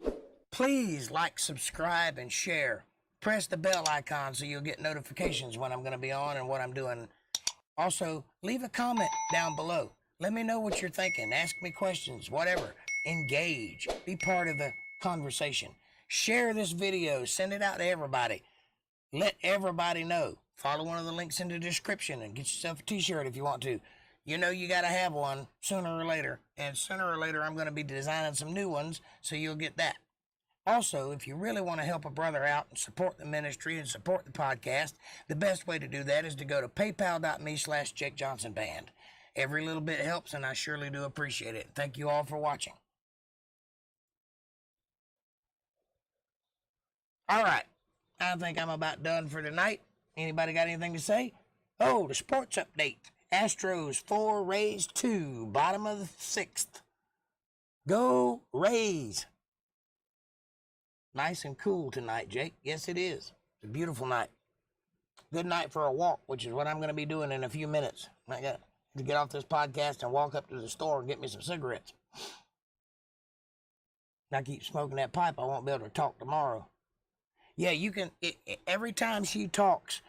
Please like, subscribe, and share. Press the bell icon so you'll get notifications when I'm going to be on and what I'm doing. Also, leave a comment down below. Let me know what you're thinking. Ask me questions, whatever. Engage. Be part of the conversation. Share this video. Send it out to everybody. Let everybody know. Follow one of the links in the description and get yourself a t-shirt if you want to. You know you got to have one sooner or later. And sooner or later, I'm going to be designing some new ones, so you'll get that. Also, if you really want to help a brother out and support the ministry and support the podcast, the best way to do that is to go to paypal.me/JakeJohnsonBand. Every little bit helps, and I surely do appreciate it. Thank you all for watching. All right, I think I'm about done for tonight. Anybody got anything to say? Oh, the sports update. Astros 4, Rays 2, bottom of the 6th. Go Rays. Nice and cool tonight, Jake. Yes, it is. It's a beautiful night. Good night for a walk, which is what I'm going to be doing in a few minutes. I got to get off this podcast and walk up to the store and get me some cigarettes. If I keep smoking that pipe, I won't be able to talk tomorrow. Yeah, you can, every time she talks,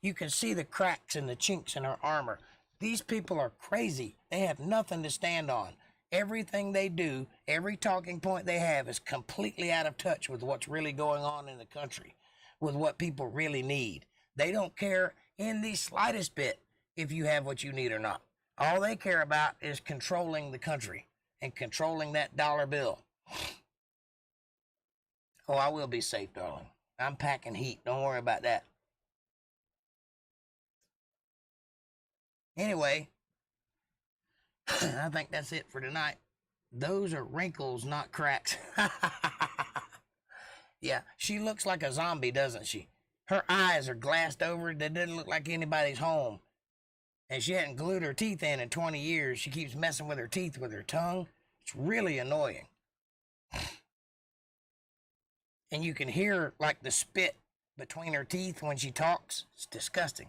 you can see the cracks and the chinks in her armor. These people are crazy. They have nothing to stand on. Everything they do, every talking point they have is completely out of touch with what's really going on in the country, with what people really need. They don't care in the slightest bit if you have what you need or not. All they care about is controlling the country and controlling that dollar bill. Oh, I will be safe, darling. I'm packing heat. Don't worry about that. Anyway, I think that's it for tonight. Those are wrinkles, not cracks. Yeah, she looks like a zombie, doesn't she? Her eyes are glassed over. They doesn't look like anybody's home. And she hadn't glued her teeth in 20 years. She keeps messing with her teeth with her tongue. It's really annoying. And you can hear like the spit between her teeth when she talks. It's disgusting.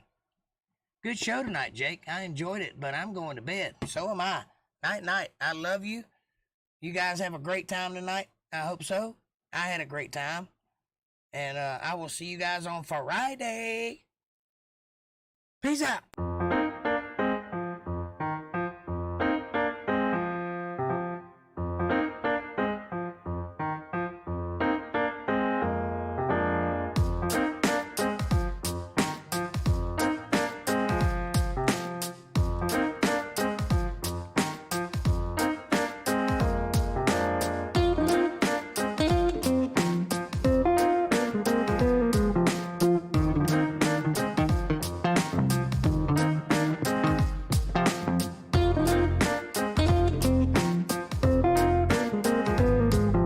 Good show tonight, Jake. I enjoyed it, but I'm going to bed. So am I. Night, night. I love you. You guys have a great time tonight. I hope so. I had a great time. And I will see you guys on Friday. Peace out.